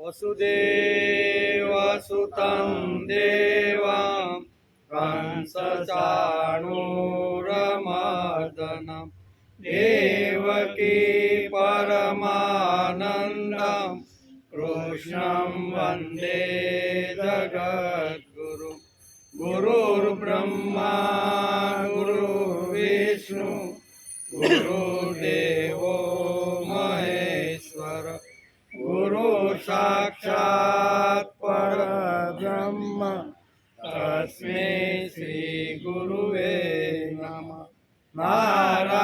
वसुदेवसुतं देवं कंसचाणूरमर्दनं देवकी परमानन्दं कृष्णं वन्दे जगद्गुरुं। गुरुर्ब्रह्मा गुरुर्विष्णु गुरुदेवो महेश्वर गुरु साक्षात् परब्रह्म तस्मै श्री गुरुवे नमः। नारायणं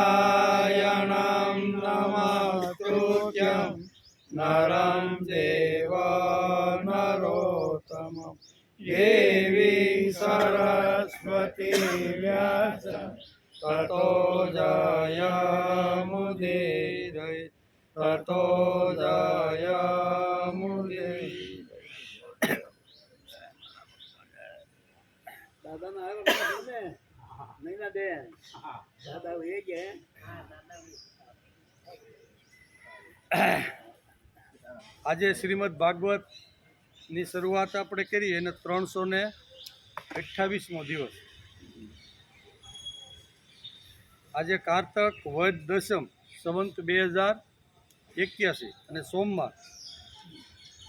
नमस्कृत्यं नरं चैव नरोत्तमं देवी सरस्वती व्यासं ततो जयमुदीरये ततो जयमुदीरये। દાદાના આવ્યો ને નૈના બેન દાદા એ કે આજે શ્રીમદ ભાગવતની શરૂઆત આપણે કરી અને 328મો દિવસ. આજે કારતક વદ દશમ સંવંત 2081 અને સોમવાર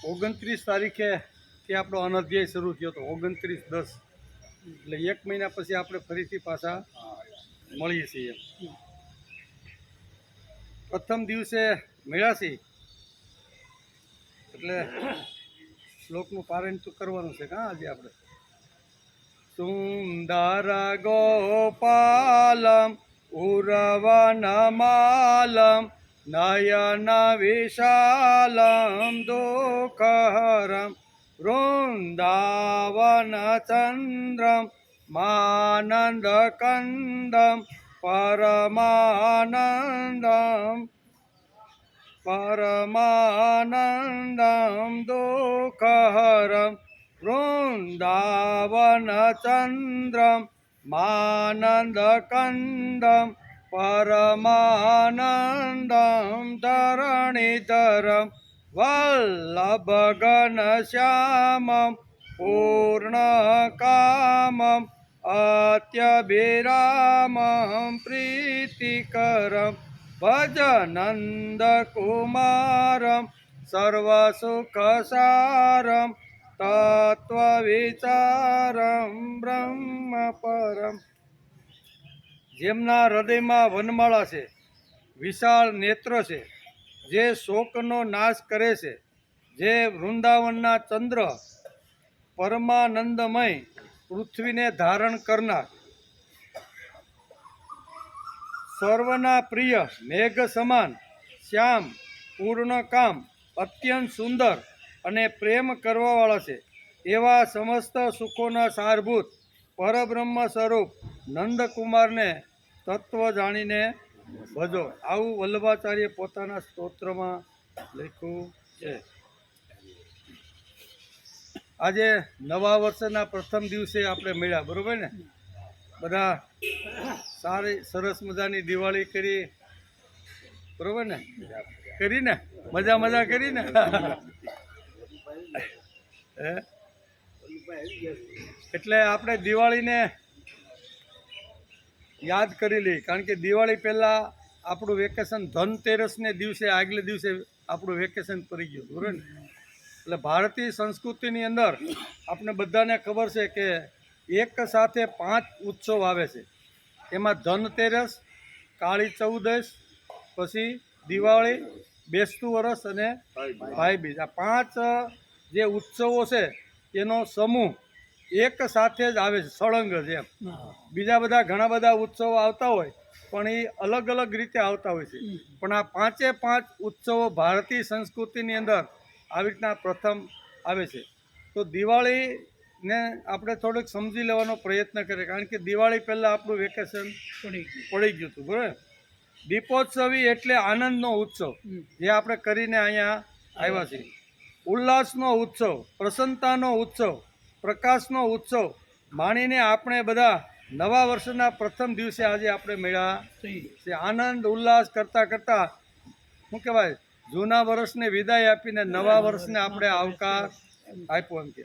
29 તારીખે કે આપણો અનઅધ્યાય શરૂ થયો હતો. 29/10 એટલે 1 મહિના પછી આપણે ફરીથી પાછા મળીએ છીએ. પ્રથમ દિવસે મળ્યા છીએ એટલે શ્લોકનું પારાયણ તો કરવાનું છે. કાં આજે આપણે સુંદર ગોપાલમ ઉરવનમાલમ નયન વિશાલમ દુઃખહરમ વૃંદાવન ચંદ્રમ માનંદકંદમ પરમાનંદમ દુઃખહરમ વૃંદાવન ચંદ્રમ માનંદકંદમ પરમાનંદમ ધરણીધરમ વલ્લભ ઘનશ્યામમ પૂર્ણકામમ અત્યભિરામમ પ્રીતિકરમ ભજનંદકુમારમ સર્વસુખસારમ તત્વવિચારમ બ્રહ્મપરમ. જેમના હૃદયમાં વનમાળા છે, વિશાળ નેત્ર છે, જે શોકનો નાશ કરે છે, જે વૃંદાવનના ચંદ્ર પરમાનંદમય પૃથ્વીને ધારણ કરનાર, સર્વના પ્રિય મેઘ સમાન શ્યામ પૂર્ણકામ અત્યંત સુંદર અને પ્રેમ કરવાવાળા છે, એવા સમસ્ત સુખોના સારભૂત પરબ્રહ્મ સ્વરૂપ નંદકુમારને તત્વ જાણીને ભજો. આવું વલ્લભાચાર્ય પોતાના સ્તોત્રમાં લખ્યું છે. આજે નવા વર્ષના પ્રથમ દિવસે આપણે મળ્યા, બરોબર ને? બધા સારી સરસ મજાની દિવાળી કરી, બરોબર ને? કરીને મજા કરીને એટલે આપણે દિવાળીને યાદ કરી લઈએ, કારણ કે દિવાળી પહેલાં આપણું વેકેશન ધનતેરસને દિવસે આગલે દિવસે આપણું વેકેશન પડી ગયું, બરાબર ને? એટલે ભારતીય સંસ્કૃતિની અંદર આપણે બધાને ખબર છે કે એક સાથે 5 ઉત્સવ આવે છે. એમાં ધનતેરસ, કાળી ચૌદશ, પછી દિવાળી, બેસતું વરસ અને ભાઈબીજ. આ 5 જે ઉત્સવો છે એનો સમૂહ એક સાથે જ આવે છે, સળંગ જ એમ. બીજા બધા ઘણા બધા ઉત્સવો આવતા હોય પણ એ અલગ અલગ રીતે આવતા હોય છે, પણ આ 5 ઉત્સવો ભારતીય સંસ્કૃતિની અંદર આવી રીતના પ્રથમ આવે છે. તો દિવાળીને આપણે થોડુંક સમજી લેવાનો પ્રયત્ન કરીએ, કારણ કે દિવાળી પહેલાં આપણું વેકેશન પડી ગયું હતું, બરાબર? દીપોત્સવી એટલે આનંદનો ઉત્સવ, જે આપણે કરીને અહીંયા આવ્યા છીએ. ઉલ્લાસનો ઉત્સવ, પ્રસન્નતાનો ઉત્સવ, પ્રકાશનો ઉત્સવ માણીને આપણે બધા નવા વર્ષના પ્રથમ દિવસે આજે આપણે મળ્યા છીએ. આનંદ ઉલ્લાસ કરતાં કરતાં શું કહેવાય, જૂના વર્ષને વિદાય આપીને નવા વર્ષને આપણે આવકાર આપ્યો એમ કે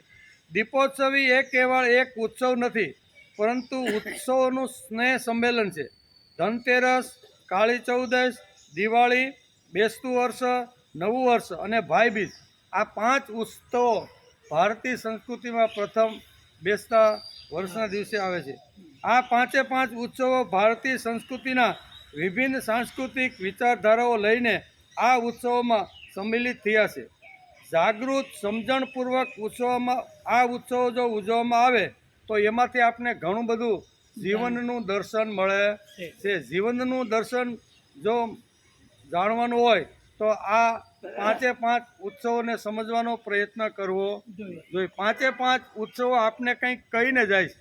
દીપોત્સવી એ કેવળ એક ઉત્સવ નથી, પરંતુ ઉત્સવોનું સ્નેહ સંમેલન છે. ધનતેરસ, કાળી ચૌદશ, દિવાળી, બેસતું વર્ષ, નવું વર્ષ અને ભાઈબીજ આ 5 ઉત્સવો ભારતીય સંસ્કૃતિમાં પ્રથમ બેસતા વર્ષના દિવસે આવે છે. આ 5 ઉત્સવો ભારતીય સંસ્કૃતિના વિભિન્ન સાંસ્કૃતિક વિચારધારાઓ લઈને આ ઉત્સવોમાં સંમિલિત થયા છે. જાગૃત સમજણપૂર્વક આ ઉત્સવો જો ઉજવવામાં આવે તો એમાંથી આપણે ઘણું બધું જીવનનું દર્શન મળે છે. જીવનનું દર્શન જો જાણવાનું હોય તો આ 5 ઉત્સવોને સમજવાનો પ્રયત્ન કરવો જોઈએ. 5 ઉત્સવો આપને કંઈક કહીને જાય છે.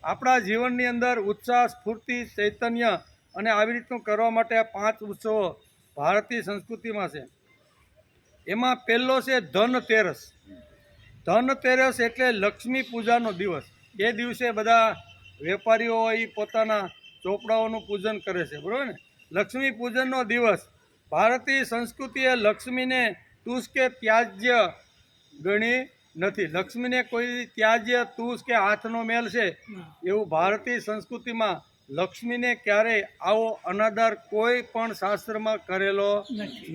આપણા જીવનની અંદર ઉત્સાહ, સ્ફૂર્તિ, ચૈતન્ય અને આવી રીતનું કરવા માટે આ 5 ઉત્સવો ભારતીય સંસ્કૃતિમાં છે. એમાં પહેલો છે ધનતેરસ. ધનતેરસ એટલે લક્ષ્મી પૂજાનો દિવસ. એ દિવસે બધા વેપારીઓ એ પોતાના ચોપડાઓનું પૂજન કરે છે, બરાબર ને. લક્ષ્મી પૂજનનો દિવસ. ભારતીય સંસ્કૃતિએ લક્ષ્મીને તુષ કે ત્યાજ્ય ગણી નથી. લક્ષ્મીને કોઈ ત્યાજ્ય, તુષ કે હાથનો મેલ છે એવું ભારતીય સંસ્કૃતિમાં લક્ષ્મીને ક્યારેય આવો અનાદર કોઈ પણ શાસ્ત્રમાં કરેલો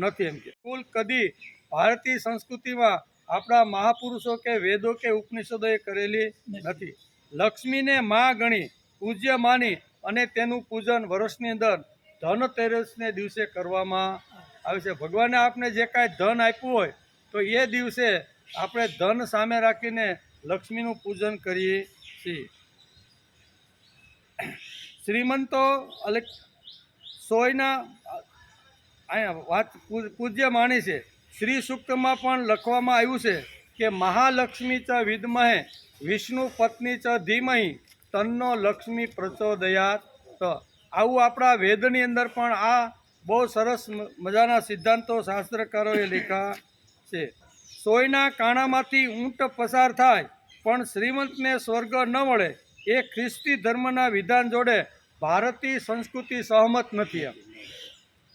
નથી એમ કે. કુલ કદી ભારતીય સંસ્કૃતિમાં આપણા મહાપુરુષો કે વેદો કે ઉપનિષદોએ કરેલી નથી. લક્ષ્મીને માં ગણી, પૂજ્ય માની અને તેનું પૂજન વર્ષની અંદર ધનતેરસને દિવસે કરવામાં આવે છે. ભગવાને આપને જે કાંઈ ધન આપ્યું હોય તો એ દિવસે આપણે ધન સામે રાખીને લક્ષ્મીનું પૂજન કરીએ છીએ. શ્રીમંતો સોયના અહીંયા વાત પૂજ્ય માણી છે. શ્રી સૂક્તમાં પણ લખવામાં આવ્યું છે કે મહાલક્ષ્મી ચ વિદ્મહે વિષ્ણુ પત્ની ચ ધીમહિ તન્નો લક્ષ્મી પ્રચોદયાત. આવું આપણા વેદની અંદર પણ આ બહુ સરસ મજાના સિદ્ધાંતો શાસ્ત્રકારોએ લખ્યા છે. સોયના કાણામાંથી ઊંટ પસાર થાય પણ શ્રીમંતને સ્વર્ગ ન મળે એ ખ્રિસ્તી ધર્મના વિધાન જોડે ભારતીય સંસ્કૃતિ સહમત નથી. એમ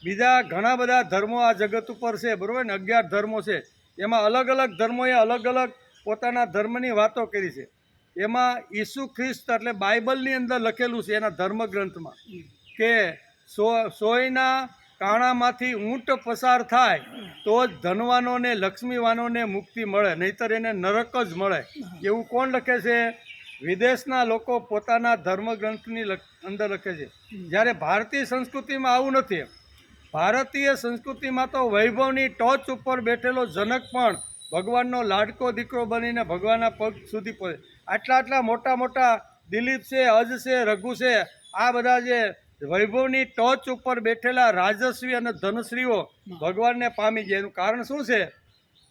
બીજા ઘણા બધા ધર્મો આ જગત ઉપર છે, બરાબર ને. 11 ધર્મો છે. એમાં અલગ અલગ ધર્મોએ અલગ અલગ પોતાના ધર્મની વાતો કરી છે. એમાં ઈસુ ખ્રિસ્ત એટલે બાઇબલની અંદર લખેલું છે એના ધર્મગ્રંથમાં કે સોયના કાણામાંથી ઊંટ પસાર થાય તો જ ધનવાનોને, લક્ષ્મીવાનોને મુક્તિ મળે, નહીંતર એને નરક જ મળે. એવું કોણ લખે છે? વિદેશના લોકો પોતાના ધર્મગ્રંથની અંદર લખે છે. જ્યારે ભારતીય સંસ્કૃતિમાં આવું નથી. ભારતીય સંસ્કૃતિમાં તો વૈભવની ટોચ ઉપર બેઠેલો જનક પણ ભગવાનનો લાડકો દીકરો બનીને ભગવાનના પગ સુધી પહોંચે. આટલા મોટા મોટા દિલીપ છે, અજ છે, રઘુ છે, આ બધા જે વૈભવની ટોચ ઉપર બેઠેલા રાજશ્રી અને ધનશ્રીઓ ભગવાનને પામી ગયા. એનું કારણ શું છે?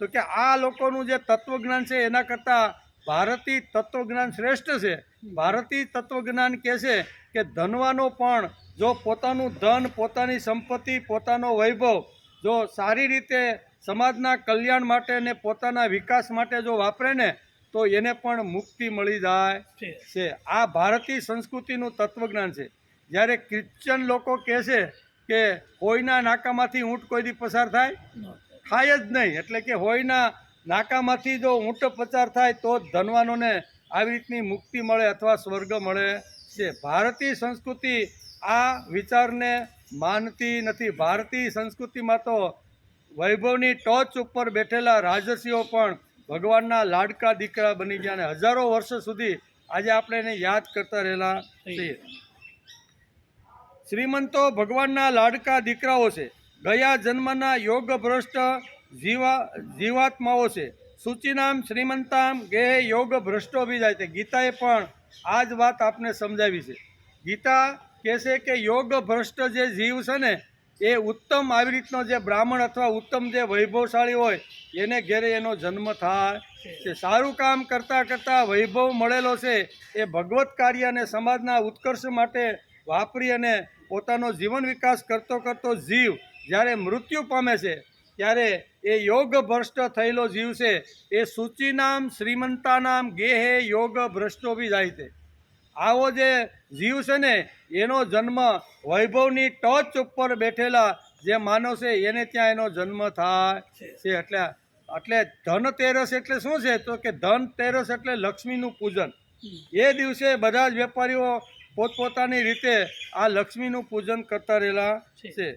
તો કે આ લોકોનું જે તત્વજ્ઞાન છે એના કરતાં ભારતીય તત્વજ્ઞાન શ્રેષ્ઠ છે. ભારતીય તત્વજ્ઞાન કહે છે કે ધનવાનો પણ જો પોતાનું ધન, પોતાની સંપત્તિ, પોતાનો વૈભવ જો સારી રીતે સમાજના કલ્યાણ માટે અને પોતાના વિકાસ માટે જો વાપરે ને તો એને પણ મુક્તિ મળી જાય છે. આ ભારતીય સંસ્કૃતિનું તત્વજ્ઞાન છે. જ્યારે ક્રિશ્ચન લોકો કહે છે કે હોયના નાકામાંથી ઊંટ કોઈ દી પસાર થાય જ નહીં. એટલે કે હોયના નાકામાંથી જો ઊંટ પસાર થાય તો જ ધનવાનોને આવી રીતની મુક્તિ મળે અથવા સ્વર્ગ મળે છે. ભારતીય સંસ્કૃતિ આ વિચારને માનતી નથી. ભારતીય સંસ્કૃતિમાં તો વૈભવની ટોચ ઉપર બેઠેલા રાજસીઓ પણ ભગવાનના લાડકા દીકરા બની ગયા અને હજારો વર્ષ સુધી આજે આપણે એને યાદ કરતા રહેલા છીએ. શ્રીમંતો ભગવાનના લાડકા દીકરાઓ છે. ગયા જન્મના યોગ ભ્રષ્ટ જીવાત્માઓ છે. સૂચિનામ શ્રીમંતામ ગેહે યોગ ભ્રષ્ટો બી જાય છે. ગીતાએ પણ આ જ વાત આપને સમજાવી છે. ગીતા કહે છે કે યોગ ભ્રષ્ટ જે જીવ છે ને એ ઉત્તમ આવી રીતનો જે બ્રાહ્મણ અથવા ઉત્તમ જે વૈભવશાળી હોય એને ઘેરે એનો જન્મ થાય છે. સારું કામ કરતાં કરતાં વૈભવ મળેલો છે એ ભગવત કાર્ય અને સમાજના ઉત્કર્ષ માટે વાપરી અને પોતાનો જીવન વિકાસ કરતો જીવ જ્યારે મૃત્યુ પામે છે ત્યારે એ યોગ ભ્રષ્ટ થયેલો જીવ છે એ સૂચિનામ શ્રીમંતાનામ ગેહે યોગ ભ્રષ્ટો બી જાય છે. આવો જે જીવ છે ને એનો જન્મ વૈભવની ટોચ ઉપર બેઠેલા જે માનવ છે એને ત્યાં એનો જન્મ થાય છે. એટલે ધનતેરસ એટલે શું છે? તો કે ધનતેરસ એટલે લક્ષ્મીનું પૂજન. એ દિવસે બધા જ વેપારીઓ પોતપોતાની રીતે આ લક્ષ્મીનું પૂજન કરતા રહેલા છે.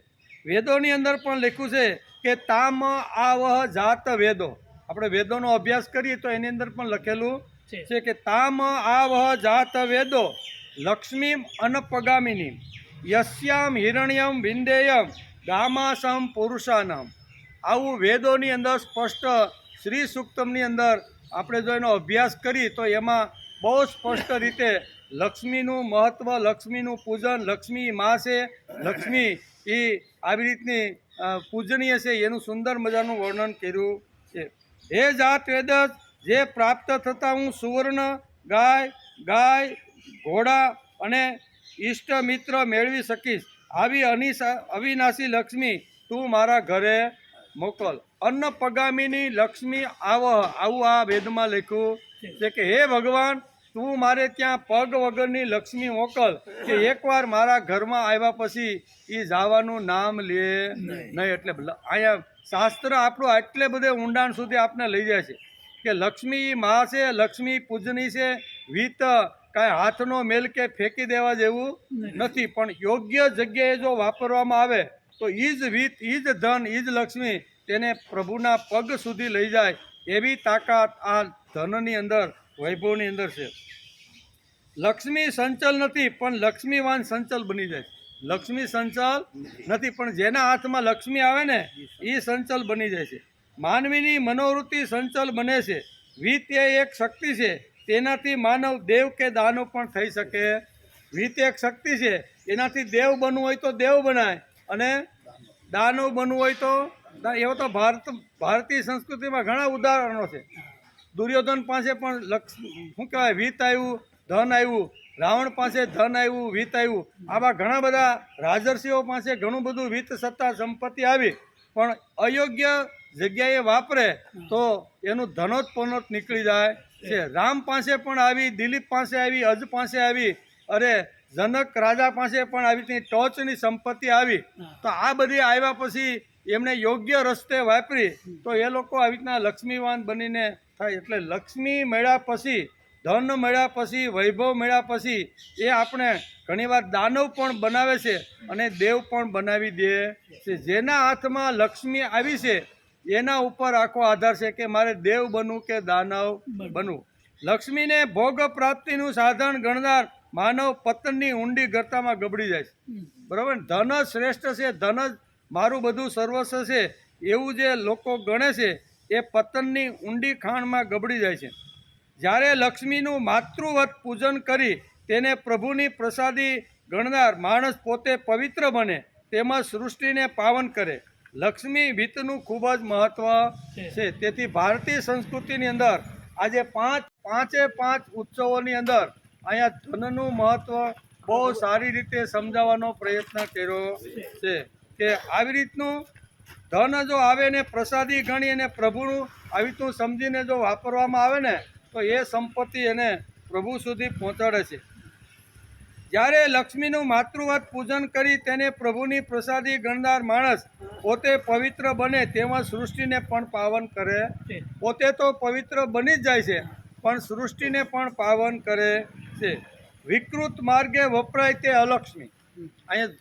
વેદોની અંદર પણ લખ્યું છે કે તામ આવહ જાત વેદો. આપણે વેદોનો અભ્યાસ કરીએ તો એની અંદર પણ લખેલું છે કે તામ આવહ જાત વેદો લક્ષ્મી અનપગામિની યસ્યામ હિરણ્યમ વિંદેયમ ગામાસમ પુરુષાનામ. આવું વેદોની અંદર સ્પષ્ટ શ્રી સૂક્તમની અંદર આપણે જો એનો અભ્યાસ કરીએ તો એમાં બહુ સ્પષ્ટ રીતે લક્ષ્મીનું મહત્ત્વ, લક્ષ્મીનું પૂજન, લક્ષ્મી માં છે, લક્ષ્મી એ આવી રીતની પૂજનીય છે એનું સુંદર મજાનું વર્ણન કર્યું છે. હે જાત વેદ જે પ્રાપ્ત થતાં હું સુવર્ણ ગાય ઘોડા અને ઈષ્ટ મિત્ર મેળવી શકીશ આવી અવિનાશી લક્ષ્મી તું મારા ઘરે મોકલ. અન્ન પગામીની લક્ષ્મી આવું આ વેદમાં લખ્યું છે કે હે ભગવાન તું મારે ત્યાં પગ વગરની લક્ષ્મી મોકલ કે એકવાર મારા ઘરમાં આવ્યા પછી એ જવાનું નામ લે નહીં. એટલે અહીંયા શાસ્ત્ર આપણું આટલે બધે ઊંડાણ સુધી આપને લઈ જાય છે કે લક્ષ્મી માં છે, લક્ષ્મી પૂજની છે. વિત કાંઈ હાથનો મેલ કે ફેંકી દેવા જેવું નથી, પણ યોગ્ય જગ્યાએ જો વાપરવામાં આવે તો ઈ જ વિત, ઈ જ ધન, ઈ જ લક્ષ્મી તેને પ્રભુના પગ સુધી લઈ જાય એવી તાકાત આ ધનની અંદર, વૈભવની અંદર છે. લક્ષ્મી સંચલ નથી પણ લક્ષ્મીવાન સંચલ બની જાય. લક્ષ્મી સંચલ નથી પણ જેના હાથમાં લક્ષ્મી આવે ને એ સંચલ બની જાય છે. માનવીની મનોવૃત્તિ સંચલ બને છે. વિત એ એક શક્તિ છે, તેનાથી માનવ દેવ કે દાનવ પણ થઈ શકે. વિત એક શક્તિ છે, એનાથી દેવ બનવું હોય તો દેવ બનાય અને દાનવ બનવું હોય તો એવો તો ભારતીય સંસ્કૃતિમાં ઘણા ઉદાહરણો છે. દુર્યોધન પાસે પણ શું કહેવાય વિત આવ્યું, ધન આવ્યું. રાવણ પાસે ધન આવ્યું, વિત આવ્યું. આવા ઘણા બધા રાજર્ષિઓ પાસે ઘણું બધું વિત, સત્તા, સંપત્તિ આવી, પણ અયોગ્ય જગ્યાએ વાપરે તો એનું ધનોત્પન્નોત નીકળી જાય છે. રામ પાસે પણ આવી, દિલીપ પાસે આવી, અજ પાસે આવી, અરે જનક રાજા પાસે પણ આવી રીતની ટોચની સંપત્તિ આવી. તો આ બધી આવ્યા પછી એમણે યોગ્ય રસ્તે વાપરી તો એ લોકો આવી રીતના લક્ષ્મીવાન બનીને થાય. એટલે લક્ષ્મી મળ્યા પછી, ધન મળ્યા પછી, વૈભવ મળ્યા પછી એ આપણે ઘણીવાર દાનવ પણ બનાવે છે અને દેવ પણ બનાવી દે છે. જેના હાથમાં લક્ષ્મી આવી છે એના ઉપર આખો આધાર છે કે મારે દેવ બનવું કે દાનવ બનવું. લક્ષ્મીને ભોગ પ્રાપ્તિનું સાધન ગણનાર માનવ પતનની ઊંડી ગર્તામાં ગબડી જાય છે. બરાબર, ધન જ શ્રેષ્ઠ છે, ધન જ મારું બધું સર્વસ્વ છે એવું જે લોકો ગણે છે એ પતનની ઊંડી ખાણમાં ગબડી જાય છે. જ્યારે લક્ષ્મીનું માતૃવત પૂજન કરી તેને પ્રભુની પ્રસાદી ગણનાર માણસ પોતે પવિત્ર બને તેમજ સૃષ્ટિને પાવન કરે. લક્ષ્મી વિતનું ખૂબ જ મહત્વ છે. તેથી ભારતીય સંસ્કૃતિની અંદર આજે પાંચે પાંચ ઉત્સવોની અંદર અહીંયા ધનનું મહત્વ બહુ સારી રીતે સમજાવવાનો પ્રયત્ન કર્યો છે કે આવી રીતનું ધન જો આવે ને પ્રસાદી ગણી અને પ્રભુનું આવી રીતનું સમજીને જો વાપરવામાં આવે ને તો એ સંપત્તિ એને પ્રભુ સુધી પહોંચાડે છે. જ્યારે લક્ષ્મીનું માતૃવત પૂજન કરી તેને પ્રભુની પ્રસાદી ગણનાર માણસ પોતે પવિત્ર બને તેમજ સૃષ્ટિને પણ પાવન કરે. પોતે તો પવિત્ર બની જ જાય છે પણ સૃષ્ટિને પણ પાવન કરે છે. વિકૃત માર્ગે વપરાય તે અલક્ષ્મી. અહીંયા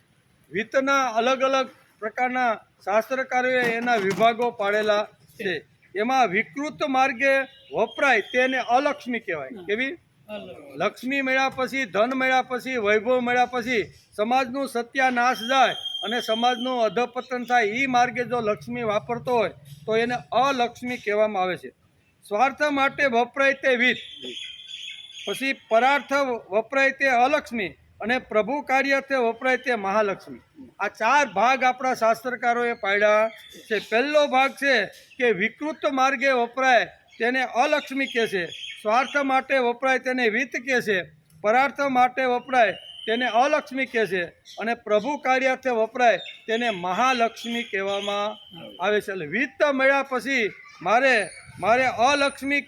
વિત્તના અલગ અલગ પ્રકારના શાસ્ત્રકારોએ એના વિભાગો પાડેલા છે. એમાં વિકૃત માર્ગે વપરાય તેને અલક્ષ્મી કહેવાય. કેવી? લક્ષ્મી મળ્યા પછી, ધન મળ્યા પછી, વૈભવ મળ્યા પછી સમાજનું સત્યાનાશ જાય અને સમાજનું અધપતન થાય એ માર્ગે જો લક્ષ્મી વાપરતો હોય તો એને અલક્ષ્મી કહેવામાં આવે છે. સ્વાર્થ માટે વપરાય તે વિત, પછી પરાર્થ વપરાય તે અલક્ષ્મી અને પ્રભુ કાર્યાર્થે વપરાય તે મહાલક્ષ્મી. આ ચાર ભાગ આપણા શાસ્ત્રકારોએ પાડ્યા છે. પહેલો ભાગ છે કે વિકૃત માર્ગે વપરાય તેને અલક્ષ્મી કહે છે, સ્વાર્થ માટે વપરાય તેને વિત્ત કહે છે, પરાર્થ માટે વપરાય તેને અલક્ષ્મી કહે છે અને પ્રભુ કાર્યાર્થે વપરાય તેને મહાલક્ષ્મી કહેવામાં આવે છે. એટલે વિત્ત મળ્યા પછી મારે અલક્ષ્મી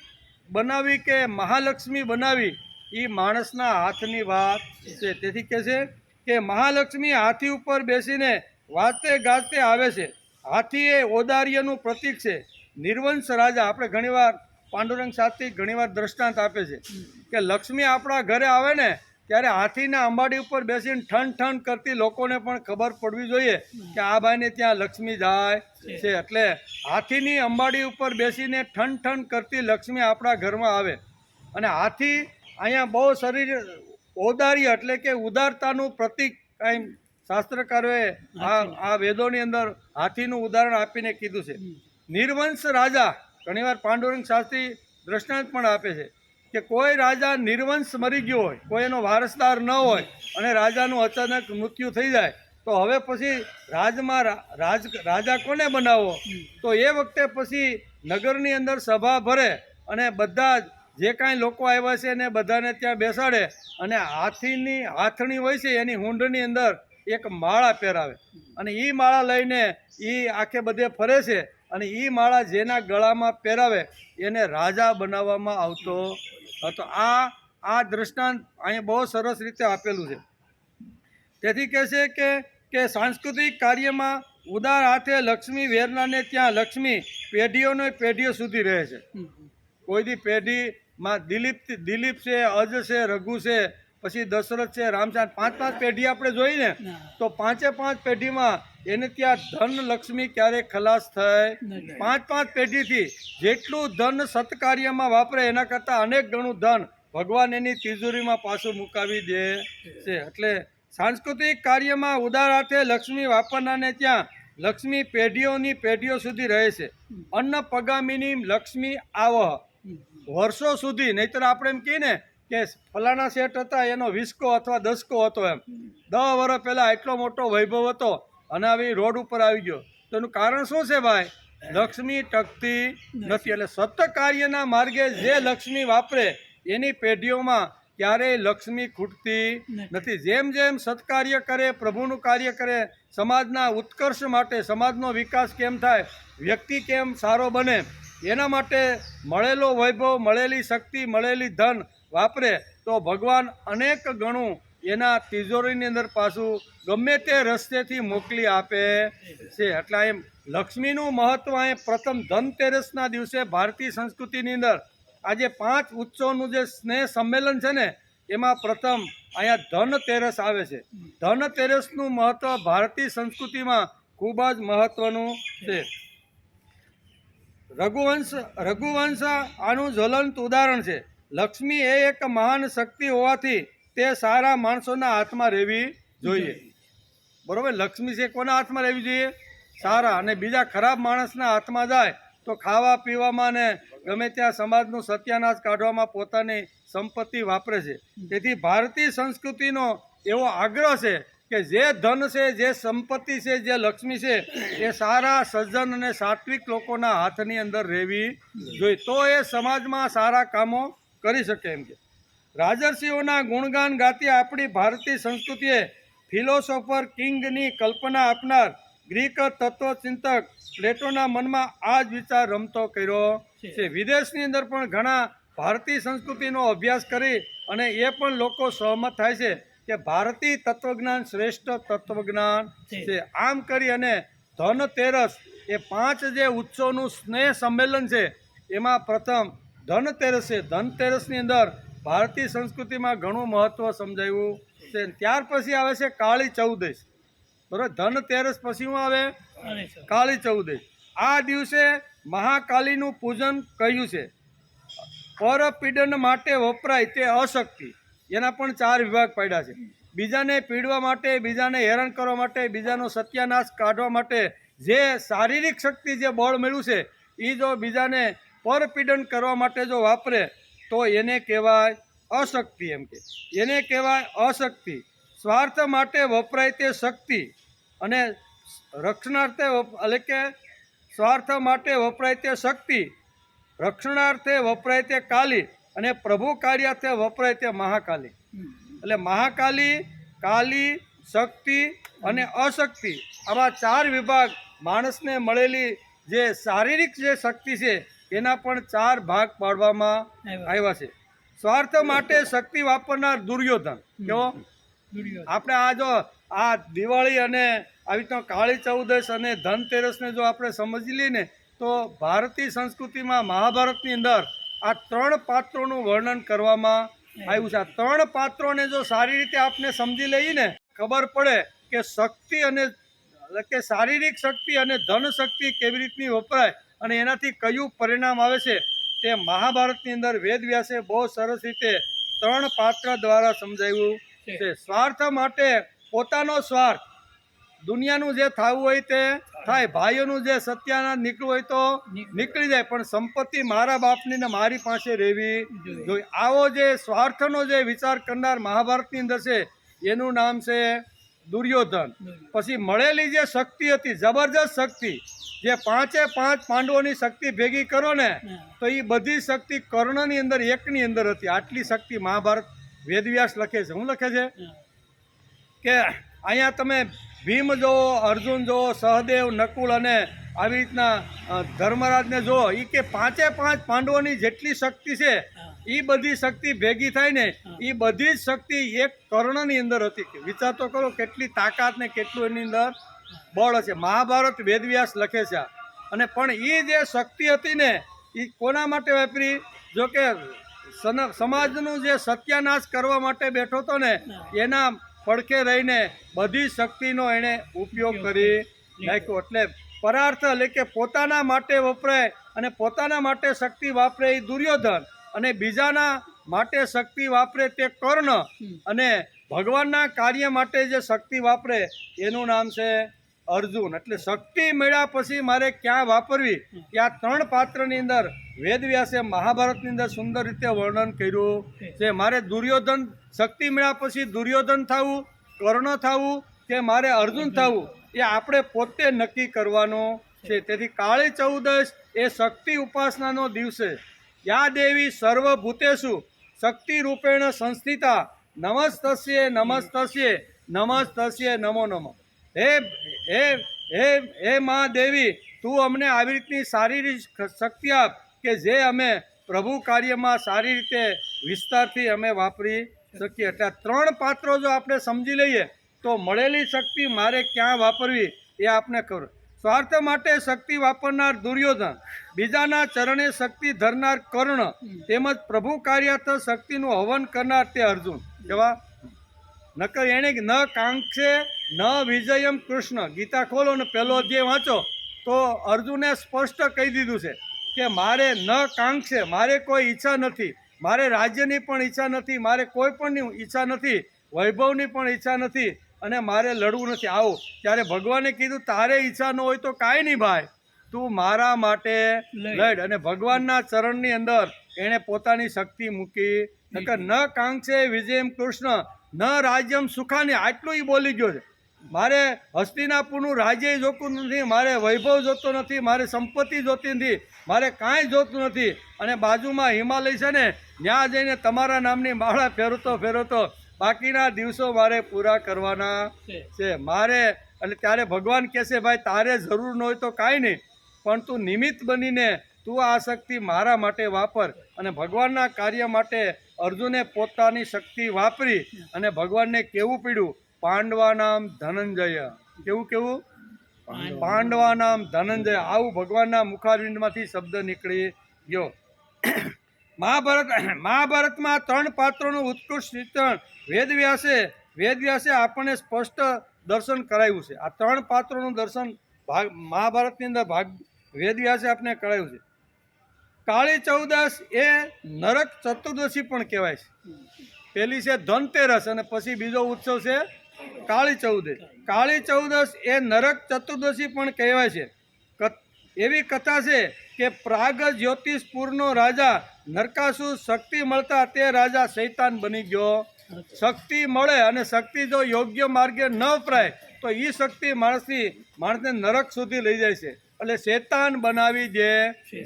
બનાવી કે મહાલક્ષ્મી બનાવી એ માણસના હાથની વાત છે. તેથી કહે છે કે મહાલક્ષ્મી હાથી ઉપર બેસીને વાતે ગાતે આવે છે. હાથી એ ઔદાર્યનું પ્રતીક છે. નિર્વંશ રાજા, આપણે ઘણીવાર પાંડુરંગ શાસ્ત્રી ઘણીવાર દ્રષ્ટાંત આપે છે કે લક્ષ્મી આપણા ઘરે આવે ને ત્યારે હાથીના અંબાડી ઉપર બેસીને ઠન ઠન કરતી લોકોને પણ ખબર પડવી જોઈએ કે આ ભાઈને ત્યાં લક્ષ્મી જાય છે. એટલે હાથીની અંબાડી ઉપર બેસીને ઠન ઠન કરતી લક્ષ્મી આપણા ઘરમાં આવે. અને હાથી અહીંયા બહુ શરીર ઔદાર્ય એટલે કે ઉદારતાનું પ્રતીક કાંઈ શાસ્ત્રકારોએ આ વેદોની અંદર હાથીનું ઉદાહરણ આપીને કીધું છે. નિર્વંશ રાજા, ઘણીવાર પાંડુરંગ શાસ્ત્રી દ્રષ્ટાંત પણ આપે છે કે કોઈ રાજા નિર્વંશ મરી ગયો હોય, કોઈ એનો વારસદાર ન હોય અને રાજાનું અચાનક મૃત્યુ થઈ જાય તો હવે પછી રાજમાં રાજા કોને બનાવવો? તો એ વખતે પછી નગરની અંદર સભા ભરે અને બધા જે કાંઈ લોકો આવ્યા છે એને બધાને ત્યાં બેસાડે અને હાથીની હાથણી હોય છે એની હુંડની અંદર એક માળા પહેરાવે અને એ માળા લઈને એ આખે બધે ફરે છે અને એ માળા જેના ગળામાં પહેરાવે એને રાજા બનાવવામાં આવતો હતો. આ દ્રષ્ટાંત અહીંયા બહુ સરસ રીતે આપેલું છે. તેથી કહે છે કે સાંસ્કૃતિક કાર્યમાં ઉદાર હાથે લક્ષ્મી વેરનાને ત્યાં લક્ષ્મી પેઢીઓને પેઢીઓ સુધી રહે છે. કોઈ દી પેઢીમાં દિલીપ છે, અજ છે, રઘુ છે, પછી દશરથ છે, રામચંદ્ર, 5 પેઢી આપણે જોઈને તો 5 પેઢીમાં એને ત્યાં ધન લક્ષ્મી ક્યારેય ખલાસ થાય 5 પેઢીથી જેટલું ધન સત્કાર્યમાં વાપરે એના કરતાં અનેક ગણું ધન ભગવાન એની તિજોરીમાં પાછું મુકાવી દે છે. એટલે સાંસ્કૃતિક કાર્યમાં ઉદાર હાથે લક્ષ્મી વાપરનારને ત્યાં લક્ષ્મી પેઢીઓની પેઢીઓ સુધી રહે છે. અન્ન પગામિની લક્ષ્મી આવહ, વર્ષો સુધી. નહીતર આપણે એમ કહીએ ને કે ફલાણા શેઠ હતા એનો 20 અથવા 10 હતો, એમ 10 વર્ષ પહેલાં એટલો મોટો વૈભવ હતો અને આવી રોડ ઉપર આવી ગયો. તો એનું કારણ શું છે ભાઈ? લક્ષ્મી ટકતી નથી. એટલે સત્ય કાર્યના માર્ગે જે લક્ષ્મી વાપરે એની પેઢીઓમાં ક્યારેય લક્ષ્મી ખૂટતી નથી. જેમ જેમ સત્કાર્ય કરે, પ્રભુનું કાર્ય કરે, સમાજના ઉત્કર્ષ માટે, સમાજનો વિકાસ કેમ થાય, વ્યક્તિ કેમ સારો બને, એના માટે મળેલો વૈભવ, મળેલી શક્તિ, મળેલી ધન વાપરે તો ભગવાન અનેક ગણું એના તિજોરીની અંદર પાછું ગમે તે રસ્તેથી મોકલી આપે છે. એટલે એમ લક્ષ્મીનું મહત્ત્વ એ પ્રથમ ધનતેરસના દિવસે ભારતીય સંસ્કૃતિની અંદર આજે 5 ઉત્સવનું જે સ્નેહ સંમેલન છે ને એમાં પ્રથમ અહીંયા ધનતેરસ આવે છે. ધનતેરસનું મહત્ત્વ ભારતીય સંસ્કૃતિમાં ખૂબ જ મહત્ત્વનું છે. રઘુવંશ આનું જ્વલંત ઉદાહરણ છે. લક્ષ્મી એ એક મહાન શક્તિ હોવાથી તે સારા માણસોના હાથમાં રહેવી જોઈએ. બરાબર? લક્ષ્મી છે કોના હાથમાં રહેવી જોઈએ? સારા. અને બીજા ખરાબ માણસના હાથમાં જાય તો ખાવા પીવામાં ને ગમે ત્યાં સમાજનું સત્યાનાશ કાઢવામાં પોતાની સંપત્તિ વાપરે છે. તેથી ભારતીય સંસ્કૃતિનો એવો આગ્રહ છે કે જે ધન છે, જે સંપત્તિ છે, જે લક્ષ્મી છે એ સારા સજ્જન અને સાત્વિક લોકોના હાથની અંદર રહેવી જોઈએ. તો એ સમાજમાં સારા કામો કરી શકે એમ કે. રાજર્ષિઓના ગુણગાન ગાતી આપણી ભારતીય સંસ્કૃતિએ ફિલોસોફર કિંગની કલ્પના આપનાર ગ્રીક તત્વચિંતક પ્લેટોના મનમાં આ જ વિચાર રમતો કર્યો છે. વિદેશની અંદર પણ ઘણા ભારતીય સંસ્કૃતિનો અભ્યાસ કરી અને એ પણ લોકો સહમત થાય છે કે ભારતીય તત્વજ્ઞાન શ્રેષ્ઠ તત્વજ્ઞાન છે. આમ કરી અને ધનતેરસ એ 5 જે ઉત્સવનું સ્નેહ સંમેલન છે એમાં પ્રથમ ધનતેરસ છે. ધનતેરસની અંદર ભારતીય સંસ્કૃતિમાં ઘણું મહત્ત્વ સમજાવ્યું છે. ત્યાર પછી આવે છે કાળી ચૌદશ. બરાબર? ધનતેરસ પછી શું આવે? કાળી ચૌદશ. આ દિવસે મહાકાલીનું પૂજન કહ્યું છે. પરપીડન માટે વપરાય તે અશક્તિ, એના પણ 4 વિભાગ પાડ્યા છે. બીજાને પીડવા માટે, બીજાને હેરાન કરવા માટે, બીજાનો સત્યાનાશ કાઢવા માટે જે શારીરિક શક્તિ, જે બળ મળ્યું છે એ જો બીજાને પરપીડન કરવા માટે જો વાપરે તો એને કહેવાય અશક્તિ. એમ કે એને કહેવાય અશક્તિ. સ્વાર્થ માટે વપરાય તે શક્તિ અને રક્ષણાર્થે એટલે કે સ્વાર્થ માટે વપરાય તે શક્તિ, રક્ષણાર્થે વપરાય તે કાલી અને પ્રભુ કાર્યાર્થે વપરાય તે મહાકાલી. એટલે મહાકાલી, કાલી, શક્તિ અને અશક્તિ, આવા 4 વિભાગ માણસને મળેલી જે શારીરિક જે શક્તિ છે એના પણ 4 ભાગ પાડવામાં આવ્યા છે. સ્વાર્થ માટે શક્તિ વાપરનાર દુર્યોધન. કેવો? આપણે આ જો આ દિવાળી અને આવી રીતના કાળી ચૌદશ અને ધનતેરસને જો આપણે સમજી લઈએ ને તો ભારતીય સંસ્કૃતિમાં મહાભારતની અંદર આ 3 પાત્રોનું વર્ણન કરવામાં આવ્યું છે. આ 3 પાત્રોને જો સારી રીતે આપણે સમજી લઈએ ને ખબર પડે કે શક્તિ અને એટલે કે શારીરિક શક્તિ અને ધન શક્તિ કેવી રીતની વપરાય અને એનાથી કયું પરિણામ આવે છે તે મહાભારતની અંદર વેદવ્યાસે બહુ સરસ રીતે 3 પાત્ર દ્વારા સમજાવ્યું છે. સ્વાર્થ માટે પોતાનો સ્વાર્થ, દુનિયાનું જે થવું હોય તે થાય, ભાઈઓનું જે સત્યાનાશ નીકળવું હોય તો નીકળી જાય, પણ સંપત્તિ મારા બાપની ને મારી પાસે રહેવી જોઈએ. આવો જે સ્વાર્થનો જે વિચાર કરનાર મહાભારતની અંદર છે એનું નામ છે દુર્યોધન. પછી મળેલી જે શક્તિ હતી, જબરજસ્ત શક્તિ, જે 5 પાંડવોની શક્તિ ભેગી કરો ને તો એ બધી શક્તિ કર્ણની અંદર એકની અંદર હતી. આટલી શક્તિ મહાભારત વેદવ્યાસ લખે છે. શું લખે છે કે અહીંયા તમે ભીમ જુઓ, અર્જુન જુઓ, સહદેવ, નકુલ અને આવી રીતના ધર્મરાજને જુઓ. એ કે 5 પાંડવોની જેટલી શક્તિ છે એ બધી શક્તિ ભેગી થાય ને એ બધી જ શક્તિ એક કર્ણની અંદર હતી. વિચાર તો કરો કેટલી તાકાત ને કેટલું એની અંદર બળ હશે. મહાભારત વેદવ્યાસ લખે છે. અને પણ એ જે શક્તિ હતી ને એ કોના માટે વાપરી? જો કે સમાજનું જે સત્યાનાશ કરવા માટે બેઠો હતો ને એના પડખે રહીને બધી શક્તિનો એણે ઉપયોગ કરી નાખ્યો. એટલે પરાર્થ એટલે કે પોતાના માટે વપરાય અને પોતાના માટે શક્તિ વાપરે એ દુર્યોધન, અને બીજાના માટે શક્તિ વાપરે તે કર્ણ, અને ભગવાનના કાર્ય માટે જે શક્તિ વાપરે એનું નામ છે અર્જુન. એટલે શક્તિ મળ્યા પછી મારે ક્યાં વાપરવી એ આ 3 પાત્રની અંદર વેદવ્યાસે મહાભારતની અંદર સુંદર રીતે વર્ણન કર્યું છે. મારે દુર્યોધન શક્તિ મળ્યા પછી દુર્યોધન થવું, કર્ણ થવું કે મારે અર્જુન થવું એ આપણે પોતે નક્કી કરવાનું છે. તેથી કાળી ચૌદશ એ શક્તિ ઉપાસનાનો દિવસે યા દેવી સર્વભૂતેષુ શક્તિ રૂપેણ સંસ્થિતા નમસ્તસ્યે નમસ્તસ્યે નમસ્તસ્યે નમો નમઃ. હે હે હે હે મા દેવી, તું અમને આવી રીતની શારીરિક શક્તિ આપ કે જે અમે પ્રભુ કાર્યમાં સારી રીતે વિસ્તારથી અમે વાપરી શકીએ. એટલે 3 પાત્રો જો આપણે સમજી લઈએ તો મળેલી શક્તિ મારે ક્યાં વાપરવી એ આપણે ખબર. સ્વાર્થ માટે શક્તિ વાપરનાર દુર્યોધન, બીજાના ચરણે શક્તિ ધરનાર કર્ણ, તેમજ પ્રભુ કાર્યાર્થ શક્તિનું હવન કરનાર તે અર્જુન. કેવા નકર એણે ન કાંક્ષે ન વિજયમ કૃષ્ણ. ગીતા ખોલો ને પહેલો અધ્યાય વાંચો તો અર્જુને સ્પષ્ટ કહી દીધું છે કે મારે ન કાંક્ષે, મારે કોઈ ઈચ્છા નથી, મારે રાજ્યની પણ ઈચ્છા નથી, મારે કોઈ પણની ઈચ્છા નથી, વૈભવની પણ ઈચ્છા નથી, અને મારે લડવું નથી. આવો ત્યારે ભગવાને કીધું તારે ઈચ્છા ન હોય તો કાંઈ નહીં ભાઈ, તું મારા માટે લડ. અને ભગવાનના ચરણની અંદર એણે પોતાની શક્તિ મૂકી. નકર ન કાંક્ષે વિજયમ કૃષ્ણ ન રાજ્યમ સુખાની, આટલું એ બોલી ગયો છે. મારે હસ્તિનાપુરનું રાજ્ય જોતું નથી, મારે વૈભવ જોતો નથી, મારે સંપત્તિ જોતી નથી, મારે કાંઈ જોતું નથી, અને બાજુમાં હિમાલય છે ને ત્યાં જઈને તમારા નામની માળા ફેરવતો બાકીના દિવસો મારે પૂરા કરવાના છે મારે. એટલે ત્યારે ભગવાન કહેશે ભાઈ તારે જરૂર ન હોય તો કાંઈ નહીં, પણ તું નિમિત્ત બનીને તું આ શક્તિ મારા માટે વાપર. અને ભગવાનના કાર્ય માટે અર્જુને પોતાની શક્તિ વાપરી અને ભગવાનને કેવું પીડ્યું, પાંડવા નામ ધનંજય. કેવું પાંડવા નામ ધનંજય. આવું ભગવાનના મુખારવિંદમાંથી શબ્દ નીકળી ગયો. મહાભારતમાં 3 પાત્રોનું ઉત્કૃષ્ટ ચિત્રણ વેદવ્યાસે આપણને સ્પષ્ટ દર્શન કરાવ્યું છે. આ 3 પાત્રોનું દર્શન મહાભારતની અંદર વેદવ્યાસે આપણે કરાવ્યું છે. કાળી ચૌદશ એ નરક ચતુર્દશી પણ કહેવાય છે. પહેલી છે ધનતેરસ અને પછી બીજો ઉત્સવ છે કાળી ચૌદશ. કાળી ચૌદશ એ નરક ચતુર્દશી પણ કહેવાય છે. એવી કથા છે કે પ્રાગ જ્યોતિષપુરનો રાજા નરકાસુર શક્તિ મળતા તે રાજા શૈતાન બની ગયો. શક્તિ મળે અને શક્તિ જો યોગ્ય માર્ગે ન વપરાય તો એ શક્તિ માણસને નરક સુધી લઈ જાય છે, એટલે શૈતાન બનાવી દે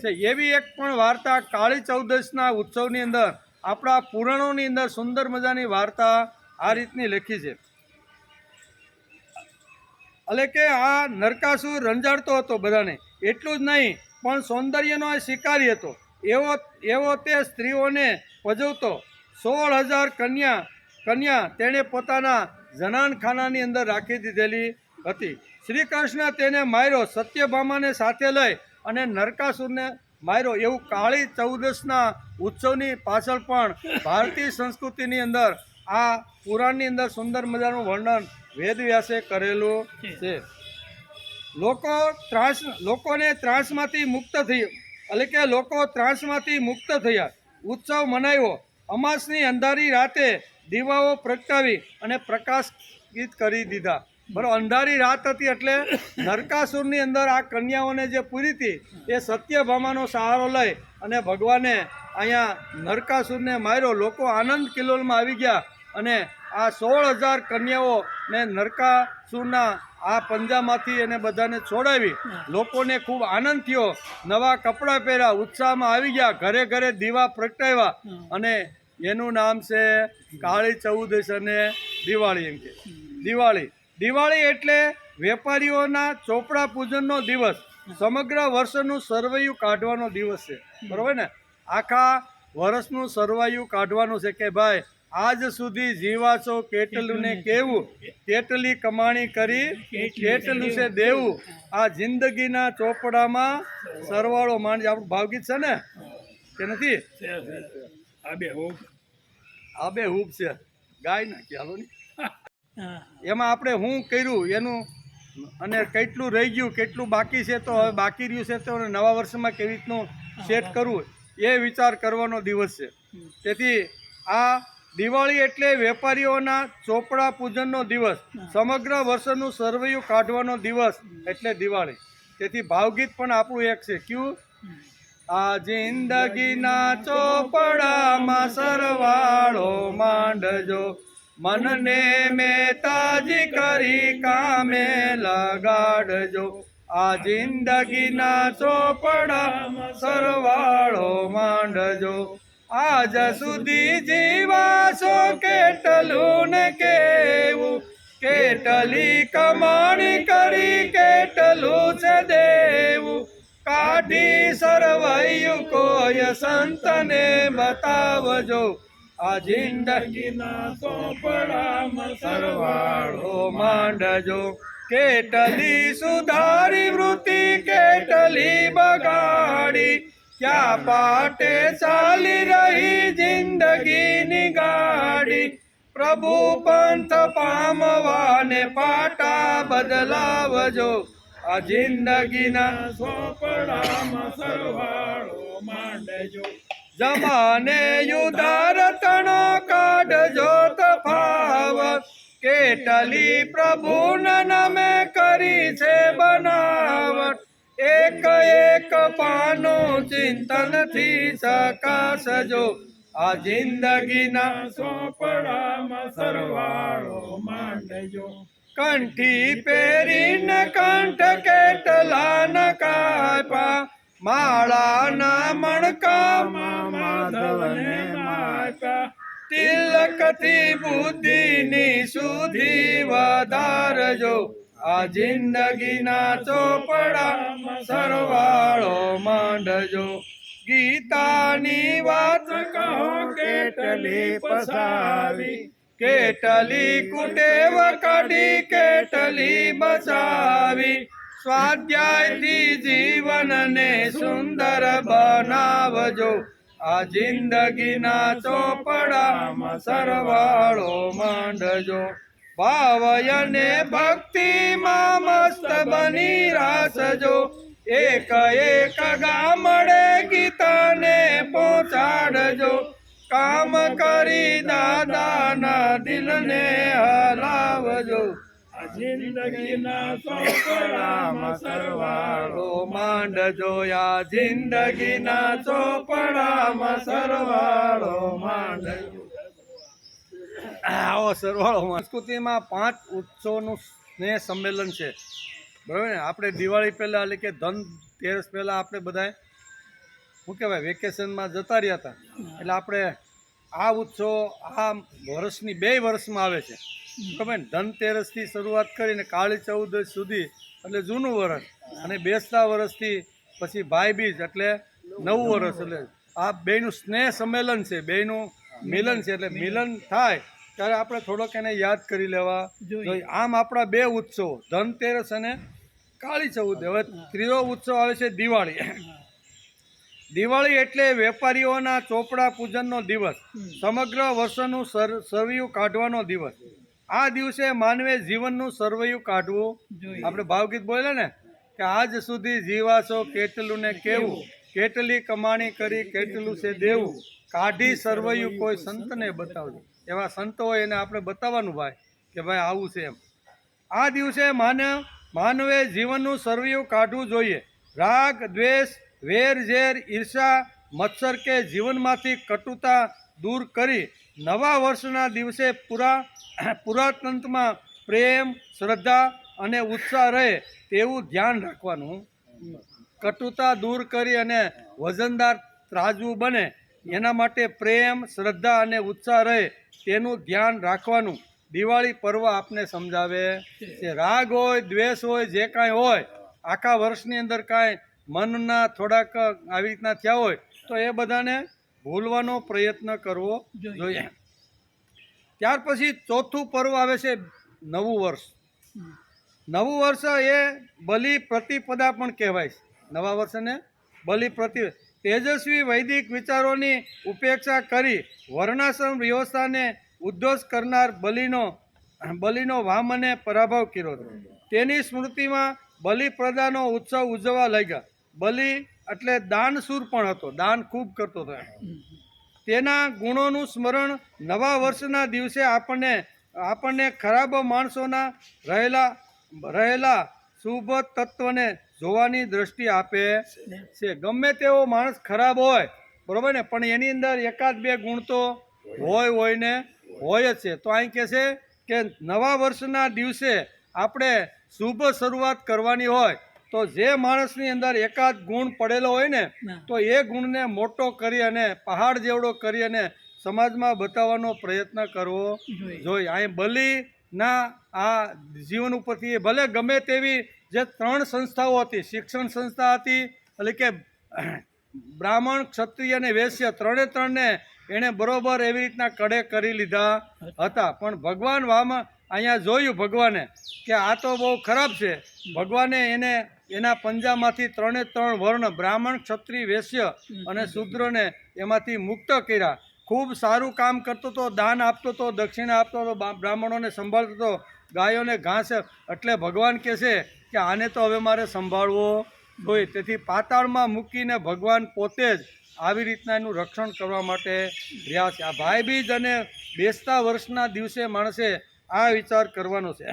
છે. એવી એક પણ વાર્તા કાળી ચૌદશના ઉત્સવની અંદર આપણા પુરાણોની અંદર સુંદર મજાની વાર્તા આ રીતની લખી છે. એટલે કે આ નરકાસુર રંજાડતો હતો બધાને, એટલું જ નહીં પણ સૌંદર્યનો શિકારી હતો. એવો તે સ્ત્રીઓને પજવતો. 16,000 કન્યા તેણે પોતાના જનાનખાનાની અંદર રાખી દીધેલી હતી. શ્રી કૃષ્ણ તેને માર્યો, સત્યભામાને સાથે લઈ અને નરકાસુરને માર્યો. એવું કાળી ચૌદસના ઉત્સવની પાછળ પણ ભારતીય સંસ્કૃતિની અંદર આ પુરાણની અંદર સુંદર મજાનું વર્ણન વેદવ્યાસે કરેલું છે. લોકોને ત્રાસમાંથી મુક્ત થઈ, એટલે કે લોકો ત્રાસમાંથી મુક્ત થયા. ઉત્સવ મનાવ્યો. અમાસની અંધારી રાતે દીવાઓ પ્રગટાવી અને પ્રકાશિત કરી દીધા. બરાબર, અંધારી રાત હતી એટલે નરકાસુરની અંદર આ કન્યાઓને જે પૂરી હતી એ સત્યભામાનો સહારો લઈ અને ભગવાને અહીંયા નરકાસુરને માર્યો. લોકો આનંદ કિલ્લોલમાં આવી ગયા અને આ 16,000 કન્યાઓને નરકાસુરના આ પંજામાંથી એને બધાને છોડાવી. લોકોને ખૂબ આનંદ થયો, નવા કપડાં પહેર્યા, ઉત્સાહમાં આવી ગયા, ઘરે ઘરે દીવા પ્રગટાવ્યા અને એનું નામ છે કાળી ચૌદશ અને દિવાળી. એમ કે દિવાળી એટલે વેપારીઓના ચોપડા પૂજનનો દિવસ, સમગ્ર વર્ષનું સરવૈયું કાઢવાનો દિવસ છે. બરાબર ને, આખા વર્ષનું સરવૈયું કાઢવાનું છે કે ભાઈ આજ સુધી જીવા છો કેટલું ને કેવું, કેટલી કમાણી કરી કેટલું છે દેવું, આ જિંદગીના ચોપડામાં સરવાળો માંડજે. આપણું ભાવગીત છે ને કે નથી? આ બે હૂબ છે, ગાય નાખી હાલો ને. એમાં આપણે શું કર્યું એનું અને કેટલું રહી ગયું, કેટલું બાકી છે, તો હવે બાકી રહ્યું છે તો નવા વર્ષમાં કેવી રીતનું સેટ કરવું એ વિચાર કરવાનો દિવસ છે. તેથી આ દિવાળી એટલે વેપારીઓના ચોપડા પૂજનનો દિવસ, સમગ્ર વર્ષનું સરવૈયું કાઢવાનો દિવસ એટલે દિવાળી. તેથી ભાવગીત પણ આપણું એક છે. કયું? આ જિંદગીના ચોપડામાં સરવાળો માંડજો, મનને મેં તાજી કરી કામે લગાડજો. આ જિંદગીના ચોપડામાં સરવાળો માંડજો. આજ સુધી જીવાશો કેટલું ને કેવું, કેટલી કમાણી કરી કેટલું છે દેવું, કાઢી સરવૈયું કોઈ સંતને બતાવજો. આ જિંદગીના ચોપડામાં સરવાળો માંડજો. કેટલી સુધારી વૃત્તિ કેટલી બગાડી, ક્યાં પાટે ચાલી રહી જિંદગીની ગાડી. પ્રભુ પંથ પામવાને પાટા બદલાવજો. આ જિંદગીના ચોપડામાં સરવાળો માંડજો. જમાને યુધાર તણો કાઢજો તફાવત, કેટલી પ્રભુના નામે કરી છે બનાવટ. એક એક પાનું ચિંતનથી ચકાસજો. આ જિંદગીના ચોપડામાં સરવાળો માંડજો. કંઠી પહેરીને કંઠ કેટલા ન કાપા, માળાના મણકામાં માધવને માપ્યા. તિલકથી બુદ્ધિની સુધી વધારજો. આ જિંદગીના ચોપડામાં સરવાળો માંડજો. ગીતાની વાત કહો કેટલી પસાવી, કેટલી કુટેવ કાઢી કેટલી બચાવી. સ્વાધ્યાયથી જીવનને સુંદર બનાવજો. આ જિંદગીના ચોપડામાં સરવાળો માંડજો. ભાવ અને ભક્તિમાં મસ્ત બની રાસજો. એક એક ગામડે ગીતાને પહોંચાડજો. કામ કરી દાદાના દિલને હલાવજો. આ જિંદગીના ચોપડામાં સરવાળો માંડજો. આ જિંદગીના ચોપડામાં સરવાળો માંડજો. આવો સરવાળો. સંસ્કૃતિમાં 5 ઉત્સવનું સ્નેહ સંમેલન છે. બરાબર ને? આપણે દિવાળી પહેલાં એટલે કે ધનતેરસ પહેલાં આપણે બધાએ શું કહેવાય વેકેશનમાં જતા રહ્યા હતા. એટલે આપણે આ ઉત્સવો આ વર્ષની 2 વર્ષમાં આવે છે. ખબર ને? ધનતેરસથી શરૂઆત કરીને કાળી ચૌદશ સુધી એટલે જૂનું વર્ષ, અને બેસતા વર્ષથી પછી ભાઈબીજ એટલે નવું વર્ષ. એટલે આ બેયનું સ્નેહ સંમેલન છે, બેયનું મિલન છે. એટલે મિલન થાય ત્યારે આપણે થોડોક એને યાદ કરી લેવા જોઈએ. જોઈએ. આમ આપણા બે ઉત્સવો ધનતેરસ અને કાળી ચૌદશ. હવે ત્રીજો ઉત્સવ આવે છે દિવાળી. દિવાળી એટલે વેપારીઓના ચોપડા પૂજનનો દિવસ, સમગ્ર વર્ષનું સરવૈયું કાઢવાનો દિવસ. આ દિવસે માનવે જીવનનું સરવૈયું કાઢવું જોઈએ. આપણે ભાવગીત બોલે ને કે આજ સુધી જીવાશો કેટલું ને કેવું, કેટલી કમાણી કરી કેટલું છે દેવું, કાઢી સરવૈયું કોઈ સંતને બતાવજો. એવા સંતો હોય એને આપણે બતાવવાનું ભાઈ કે ભાઈ આવું છે એમ. આ દિવસે માનવે જીવનનું સરવૈયું કાઢવું જોઈએ. રાગ, દ્વેષ, વેર, ઝેર, ઈર્ષા, મત્સર કે જીવનમાંથી કટુતા દૂર કરી નવા વર્ષના દિવસે પુરાતંત્રમાં પ્રેમ, શ્રદ્ધા અને ઉત્સાહ રહે તેવું ધ્યાન રાખવાનું. કટુતા દૂર કરી અને વજનદાર ત્રાજવું બને એના માટે પ્રેમ, શ્રદ્ધા અને ઉત્સાહ રહે તેનું ધ્યાન રાખવાનું દિવાળી પર્વ આપને સમજાવે છે. રાગ હોય, દ્વેષ હોય, જે કાંઈ હોય, આખા વર્ષની અંદર કાંઈ મનના થોડાક આવી રીતના થયા હોય તો એ બધાને ભૂલવાનો પ્રયત્ન કરવો જોઈએ. ત્યાર પછી ચોથું પર્વ આવે છે નવું વર્ષ. નવું વર્ષ એ બલિ પ્રતિપદા પણ કહેવાય છે. નવા વર્ષને બલિ તેજસ્વી વૈદિક વિચારોની ઉપેક્ષા કરી વર્ણાશ્રમ વ્યવસ્થાને ઉદ્ધોષ કરનાર બલિનો વામને પરાભવ કર્યો હતો. તેની સ્મૃતિમાં બલિપ્રદાનો ઉત્સવ ઉજવવા લાગ્યા. બલિ એટલે દાનશૂર પણ હતો, દાન ખૂબ કરતો હતો. તેના ગુણોનું સ્મરણ નવા વર્ષના દિવસે આપણને ખરાબ માણસોના રહેલા શુભ તત્વને જોવાની દ્રષ્ટિ આપે છે. ગમે તેવો માણસ ખરાબ હોય, બરોબર ને, પણ એની અંદર એકાદ બે ગુણ તો હોય જ છે. તો અહીં કહે છે કે નવા વર્ષના દિવસે આપણે શુભ શરૂઆત કરવાની હોય તો જે માણસની અંદર એકાદ ગુણ પડેલો હોય ને તો એ ગુણને મોટો કરી અને પહાડ જેવડો કરી અને સમાજમાં બતાવવાનો પ્રયત્ન કરવો જોઈએ. અહીં બલિના આ જીવન ઉપરથી ભલે ગમે તેવી જે 3 સંસ્થાઓ હતી, શિક્ષણ સંસ્થા હતી, એટલે કે બ્રાહ્મણ, ક્ષત્રિય અને વૈશ્ય, ત્રણને એણે બરોબર એવી રીતના કડે કરી લીધા હતા. પણ ભગવાન અહીંયા જોયું ભગવાને કે આ તો બહુ ખરાબ છે. ભગવાને એના પંજામાંથી 3 વર્ણ બ્રાહ્મણ, ક્ષત્રિય, વૈશ્ય અને શૂદ્રને એમાંથી મુક્ત કર્યા. ખૂબ સારું કામ કરતો હતો, દાન આપતો હતો, દક્ષિણા આપતો હતો, બ્રાહ્મણોને સંભાળતો હતો, ગાયોને ઘાસ. એટલે ભગવાન કહે છે કે આને તો હવે મારે સંભાળવો જોઈએ. તેથી પાતાળમાં મૂકીને ભગવાન પોતે જ આવી રીતના એનું રક્ષણ કરવા માટે રહ્યા છે. આ ભાઈબીજ અને બેસતા વર્ષના દિવસે માણસે આ વિચાર કરવાનો છે.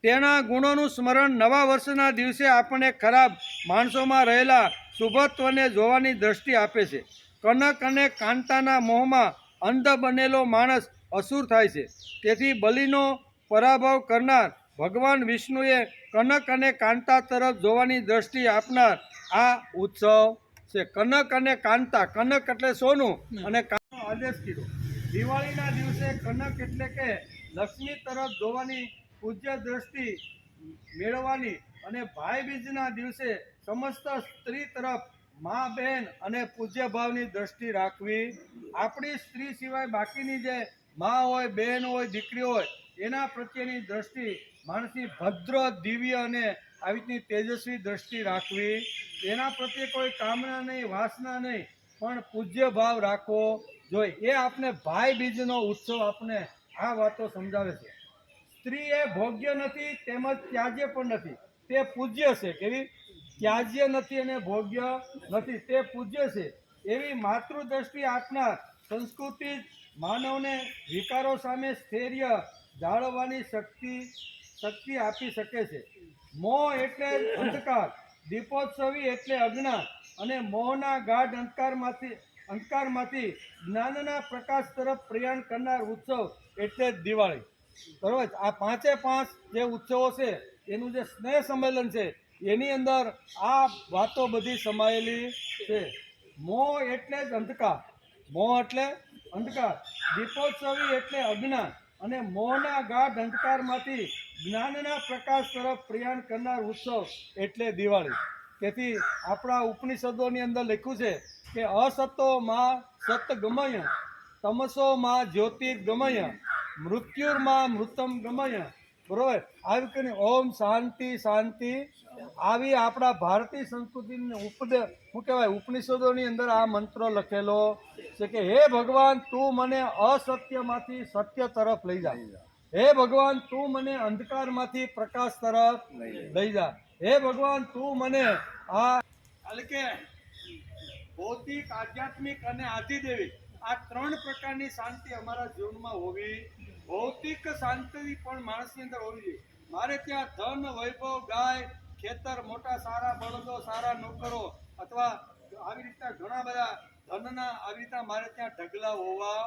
તેના ગુણોનું સ્મરણ નવા વર્ષના દિવસે આપણને ખરાબ માણસોમાં રહેલા શુભત્વને જોવાની દ્રષ્ટિ આપે છે. કનક અને કાંતાના મોહમાં અંધ બનેલો માણસ અસુર થાય છે. તેથી બલિનો પરાભવ કરનાર ભગવાન વિષ્ણુએ કનક અને કાંતા તરફ જોવાની દ્રષ્ટિ આપનાર આ ઉત્સવ છે. કનક અને કાંતા, કનક એટલે સોનું અને કાંતાનો આદેશ કર્યો. દિવાળીના દિવસે કનક એટલે કે લક્ષ્મી તરફ જોવાની પૂજ્ય દ્રષ્ટિ મેળવવાની અને ભાઈ બીજના દિવસે સમસ્ત સ્ત્રી તરફ મા, બહેન અને પૂજ્ય ભાવની દ્રષ્ટિ રાખવી. આપણી સ્ત્રી સિવાય બાકીની જે મા હોય, બહેન હોય, દીકરી હોય એના પ્રત્યેની દ્રષ્ટિ માણસની ભદ્ર, દિવ્ય અને આવી રીતની તેજસ્વી દ્રષ્ટિ રાખવી. એના પ્રત્યે કોઈ કામના નહીં, વાસના નહીં, પણ પૂજ્ય ભાવ રાખવો જોઈએ. એ આપણે ભાઈ બીજનો ઉત્સવ આપણે આ વાતો સમજાવે છે. સ્ત્રી એ ભોગ્ય નથી તેમજ ત્યાજ્ય પણ નથી, તે પૂજ્ય છે. કેવી? ત્યાજ્ય નથી અને ભોગ્ય નથી, તે પૂજ્ય છે. એવી માતૃદ્રષ્ટિ આપનાર સંસ્કૃતિ માનવને વિકારો સામે સ્થૈર્ય જાળવવાની શક્તિ આપી શકે છે. મોહ એટલે અંધકાર, દીપોત્સવી એટલે અજ્ઞાન અને મોહના ગાઢ અંધકારમાંથી જ્ઞાનના પ્રકાશ તરફ પ્રયાણ કરનાર ઉત્સવ એટલે જ દિવાળી. બરાબર. આ 5 જે ઉત્સવો છે એનું જે સ્નેહ સંમેલન છે એની અંદર આ વાતો બધી સમાયેલી છે. મોહ એટલે જ અંધકાર, મોહ એટલે અંધકાર, દીપોત્સવી એટલે અજ્ઞાન અને મોહના ગાઢ અંધકારમાંથી જ્ઞાનના પ્રકાશ તરફ પ્રયાણ કરનાર ઉત્સવ એટલે દિવાળી. તેથી આપણા ઉપનિષદોની અંદર લખ્યું છે કે અસતો માં સત ગમય તમસોમાં જ્યોતિર્ગમય મૃત્યુર્માં મૃતમ ગમય. બરોબર, આવી કરીને ઓમ શાંતિ શાંતિ, આવી આપણા ભારતીય સંસ્કૃતિની શું કહેવાય ઉપનિષદોની અંદર આ મંત્ર લખેલો છે કે હે ભગવાન તું મને અસત્યમાંથી સત્ય તરફ લઈ જા, હે ભગવાન તું મને અંધકારમાંથી પ્રકાશ તરફ લઈ જા, હે ભગવાન તું મને એટલે કે ભૌતિક આધ્યાત્મિક અને આધિદેવિક આ 3 પ્રકારની શાંતિ અમારા જીવનમાં હોવી. ભૌતિક શાંતિ પણ માણસની અંદર હોવી જોઈએ. મારે ત્યાં ધન વૈભવ ગાય ખેતર મોટા સારા બળદો સારા નોકરો અથવા આવી રીતના ઘણા બધા ધનના આવી રીતના મારે ત્યાં ઢગલા હોવા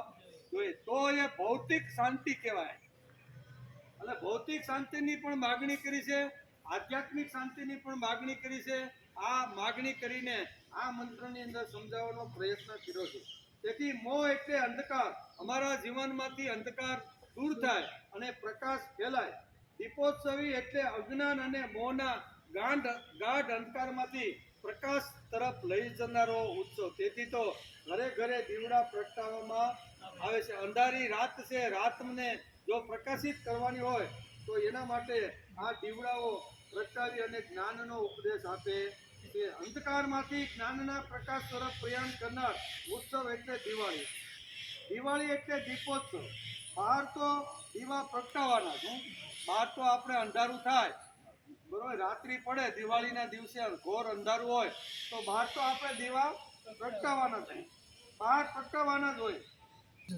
જોઈએ, તો એ ભૌતિક શાંતિ કહેવાય. એટલે ભૌતિક શાંતિની પણ માગણી કરી છે, આધ્યાત્મિક શાંતિની પણ માગણી કરી છે. આ માગણી કરીને આ મંત્રની અંદર સમજાવવાનો પ્રયત્ન કર્યો છે. તેથી મોહ એટલે અંધકાર, અમારા જીવનમાંથી અંધકાર દૂર થાય અને પ્રકાશ ફેલાય. દીપોત્સવી એટલે અજ્ઞાન અને મોહના ગાઢ અંધકારમાંથી પ્રકાશ તરફ લઈ જનારો ઉત્સવ. તેથી તો ઘરે ઘરે દીવડા પ્રગટાવવામાં આવે છે. અંધારી રાત છે, રાતને જો પ્રકાશિત કરવાની હોય તો એના માટે આ દીવડાઓ પ્રગટાવી અને જ્ઞાનનો ઉપદેશ આપે છે. અંધકારમાંથી જ્ઞાનના પ્રકાશ તરફ પ્રયાણ કરનાર ઉત્સવ એટલે દિવાળી. દિવાળી એટલે દીપોત્સવ. બહાર તો દીવા પ્રગટાવવાના છે, બહાર તો આપણે અંધારું થાય બરોબર, રાત્રિ પડે દિવાળીના દિવસે ઘોર અંધારું હોય તો બહાર તો આપણે દીવા પ્રગટાવવાના છે, બહાર પ્રગટાવવાના જ હોય.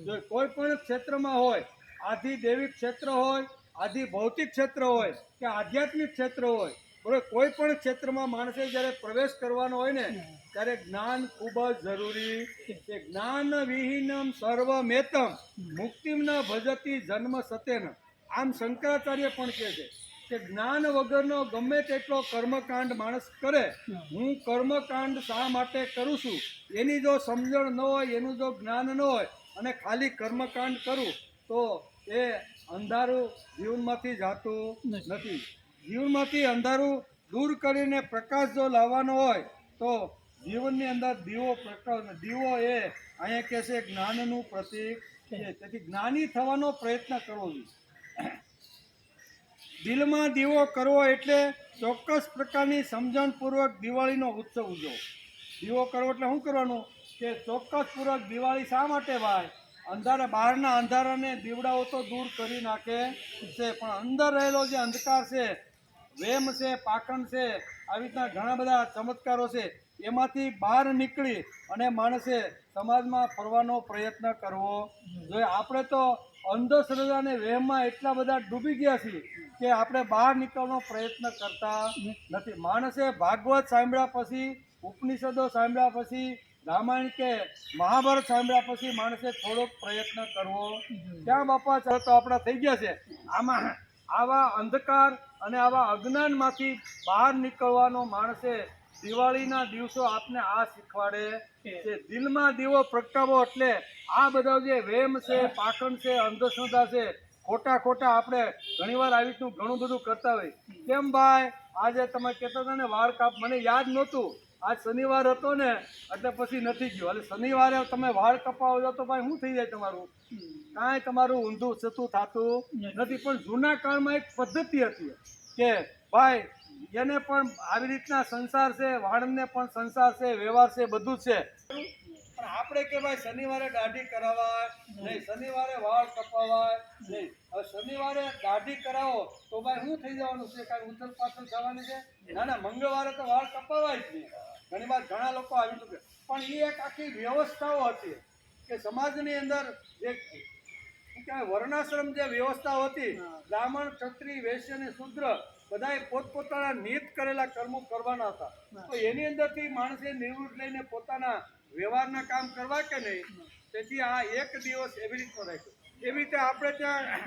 જો કોઈ પણ ક્ષેત્રમાં હોય, આધિ દેવિક ક્ષેત્ર હોય, આધિ ભૌતિક ક્ષેત્ર હોય કે આધ્યાત્મિક ક્ષેત્ર હોય, બરોબર, કોઈ પણ ક્ષેત્રમાં માણસે જ્યારે પ્રવેશ કરવાનો હોય ને ત્યારે જ્ઞાન ખૂબ જ જરૂરી છે. જ્ઞાન વિહીનમ સર્વમેતમ મુક્તિમ ન ભજતી જન્મ સત્યન. આમ શંકરાચાર્ય પણ કહે છે કે જ્ઞાન વગરનો ગમે તેટલો કર્મકાંડ માણસ કરે, હું કર્મકાંડ શા માટે કરું છું એની જો સમજણ ન હોય, એનું જો જ્ઞાન ન હોય અને ખાલી કર્મકાંડ કરું તો એ અંધારું જીવનમાંથી જાતું નથી. જીવનમાંથી અંધારું દૂર કરીને પ્રકાશ જો લાવવાનો હોય તો જીવનની અંદર દીવો પ્રકાશ. દીવો એ અહીંયા કહે છે જ્ઞાનનું પ્રતીક છે. તેથી જ્ઞાની થવાનો પ્રયત્ન કરવો જોઈએ. દિલમાં દીવો કરવો એટલે ચોક્કસ પ્રકારની સમજણપૂર્વક દિવાળીનો ઉત્સવ ઉજવો. દીવો કરવો એટલે શું કરવાનું કે ચોક્કસપૂર્વક દિવાળી શા માટે ભાઈ? અંધારા બહારના અંધારાને દીવડાઓ તો દૂર કરી નાખે છે, પણ અંદર રહેલો જે અંધકાર છે, વેમ છે, પાખંડ છે, આવી રીતના ઘણા બધા ચમત્કારો છે, એમાંથી બહાર નીકળી અને માણસે સમાજમાં ફરવાનો પ્રયત્ન કરવો જોઈએ. આપણે તો અંધશ્રદ્ધા અને વહેમમાં એટલા બધા ડૂબી ગયા છીએ કે આપણે બહાર નીકળવાનો પ્રયત્ન કરતા નથી. માણસે ભાગવત સાંભળ્યા પછી, ઉપનિષદો સાંભળ્યા પછી, રામાયણ કે મહાભારત સાંભળ્યા પછી માણસે થોડોક પ્રયત્ન કરવો. ક્યાં બાપા ચાલો તો આપણા થઈ ગયા છે. આમાં આવા અંધકાર અને આવા અજ્ઞાનમાંથી બહાર નીકળવાનો માણસે દિવાળીના દિવસો આપને આ શીખવાડે છે. દિલમાં દીવો પ્રગટાવો એટલે આ બધા જે વેમ છે, પાખંડ છે, અંધશ્રદ્ધા છે, ખોટા આપણે ઘણીવાર આવી રીતનું ઘણું બધું કરતા હોય. કેમ ભાઈ આજે તમે કહેતા હતા ને વાળ કાપ, મને યાદ નહોતું, આજ શનિવાર હતો ને એટલે પછી નથી ગયો. એટલે શનિવારે તમે વાળ કપાવો છો તો ભાઈ શું થઈ જાય તમારું? કાંઈ તમારું ઊંધું સતું થતું નથી. પણ જૂના કાળમાં એક પદ્ધતિ હતી કે ભાઈ એને પણ આવી રીતના સંસાર છે, વાળને પણ સંસાર છે, વ્યવહાર છે, બધું છે. પણ આપણે કે ભાઈ શનિવારે દાઢી કરાવાય નહીં, શનિવારે વાળ કપાવાય નહીં. હવે શનિવારે દાઢી કરાવો તો ભાઈ શું થઈ જવાનું છે? કાંઈ ઉથલ પાથલ થવાની છે? ના ના, મંગળવારે તો વાળ કપાવાય જ નહીં. ઘણી વાર ઘણા લોકો આવી ચૂકે, પણ એ એક આખી વ્યવસ્થાઓ હતી કે સમાજની અંદર જે શું કહેવાય વર્ણાશ્રમ જે વ્યવસ્થાઓ હતી, બ્રાહ્મણ, ક્ષત્રિય, વૈશ્ય અને શૂદ્ર બધાએ પોતપોતાના નિયત કરેલા કર્મો કરવાના હતા. તો એની અંદરથી માણસે નિવૃત્ત લઈને પોતાના વ્યવહારના કામ કરવા કે નહીં. તેથી આ એક દિવસ એવી રીતનો રાખ્યો. એવી રીતે આપણે ત્યાં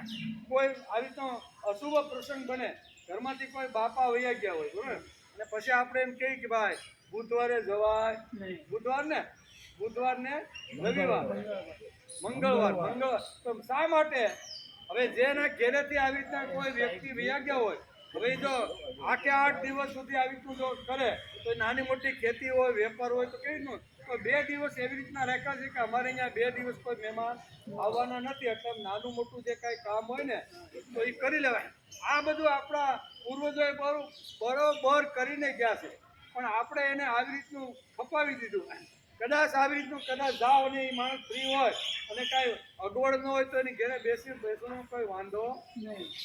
કોઈ આવી રીતનો અશુભ પ્રસંગ બને, ઘરમાંથી કોઈ બાપા વૈયા ગયા હોય બરાબર, અને પછી આપણે એમ કહીએ કે ભાઈ બુધવારે જવાય નહીં, બુધવાર ને રવિવાર, મંગળવાર. તો શા માટે? હવે જેના ઘેરેથી આવી રીતના કોઈ વ્યક્તિ વૈયા ગયા હોય, હવે જો આખે 8 દિવસ સુધી આવી રીતનું જો કરે તો નાની મોટી ખેતી હોય વેપાર હોય તો કેવી રીતનું તો 2 દિવસ એવી રીતના રાખ્યા છે કે અમારે અહીંયા 2 દિવસ કોઈ મહેમાન આવવાના નથી એટલે નાનું મોટું જે કાંઈ કામ હોય ને તો એ કરી લેવાય. આ બધું આપણા પૂર્વજોએ બરોબર કરીને ગયા છે પણ આપણે એને આવી રીતનું ખપાવી દીધું. કદાચ આવી રીતનું કદાચ જાઓ અને એ માણસ ફ્રી હોય અને કાંઈ અગવડ ન હોય તો એની ઘરે બેસવાનો કોઈ વાંધો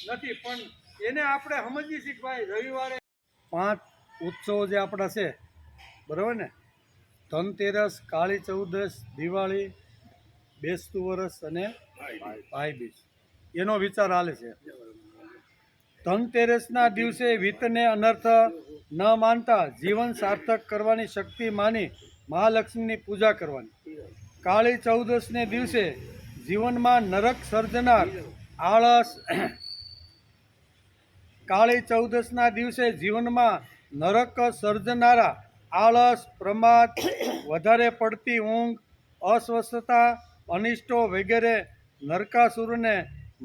નથી પણ એને આપણે સમજી છીએ કે ભાઈ રવિવારે 5 ઉત્સવો જે આપણા છે બરાબર ને, ધનતેરસ, કાળી ચૌદશ, દિવાળી, બેસતું વરસ અને ભાઈબીજ, એનો વિચાર હાલે છે. ધનતેરસના દિવસે વિતને અનર્થ ન માનતા જીવન સાર્થક કરવાની શક્તિ માની મહાલક્ષ્મીની પૂજા કરવાની. કાળી ચૌદશને દિવસે જીવનમાં નરક સર્જનાર આળસ કાળી ચૌદશના દિવસે જીવનમાં નરક સર્જનારા આળસ, પ્રમાદ, વધારે પડતી ઊંઘ, અસ્વસ્થતા, અનિષ્ટો વગેરે નરકાસુરને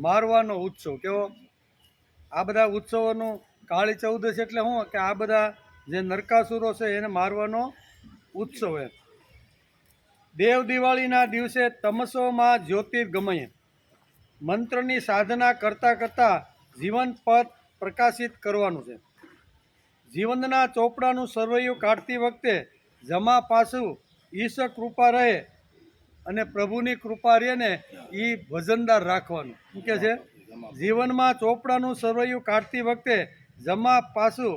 મારવાનો ઉત્સવ. કેવો આ બધા ઉત્સવોનું કાળી ચૌદશ એટલે શું કે આ બધા જે નરકાસુરો છે એને મારવાનો ઉત્સવ એમ. દેવ દિવાળીના દિવસે તમસોમાં જ્યોતિર્ગમય મંત્રની સાધના કરતાં કરતાં જીવન પથ પ્રકાશિત કરવાનું છે. જીવનના ચોપડાનું સરવૈયું કાઢતી વખતે જમા પાછું ઈશ્વર કૃપા રહે અને પ્રભુની કૃપા રહે ને એ વજનદાર રાખવાનું. શું કહે છે? જીવનમાં ચોપડાનું સરવૈયું કાઢતી વખતે જમા પાછું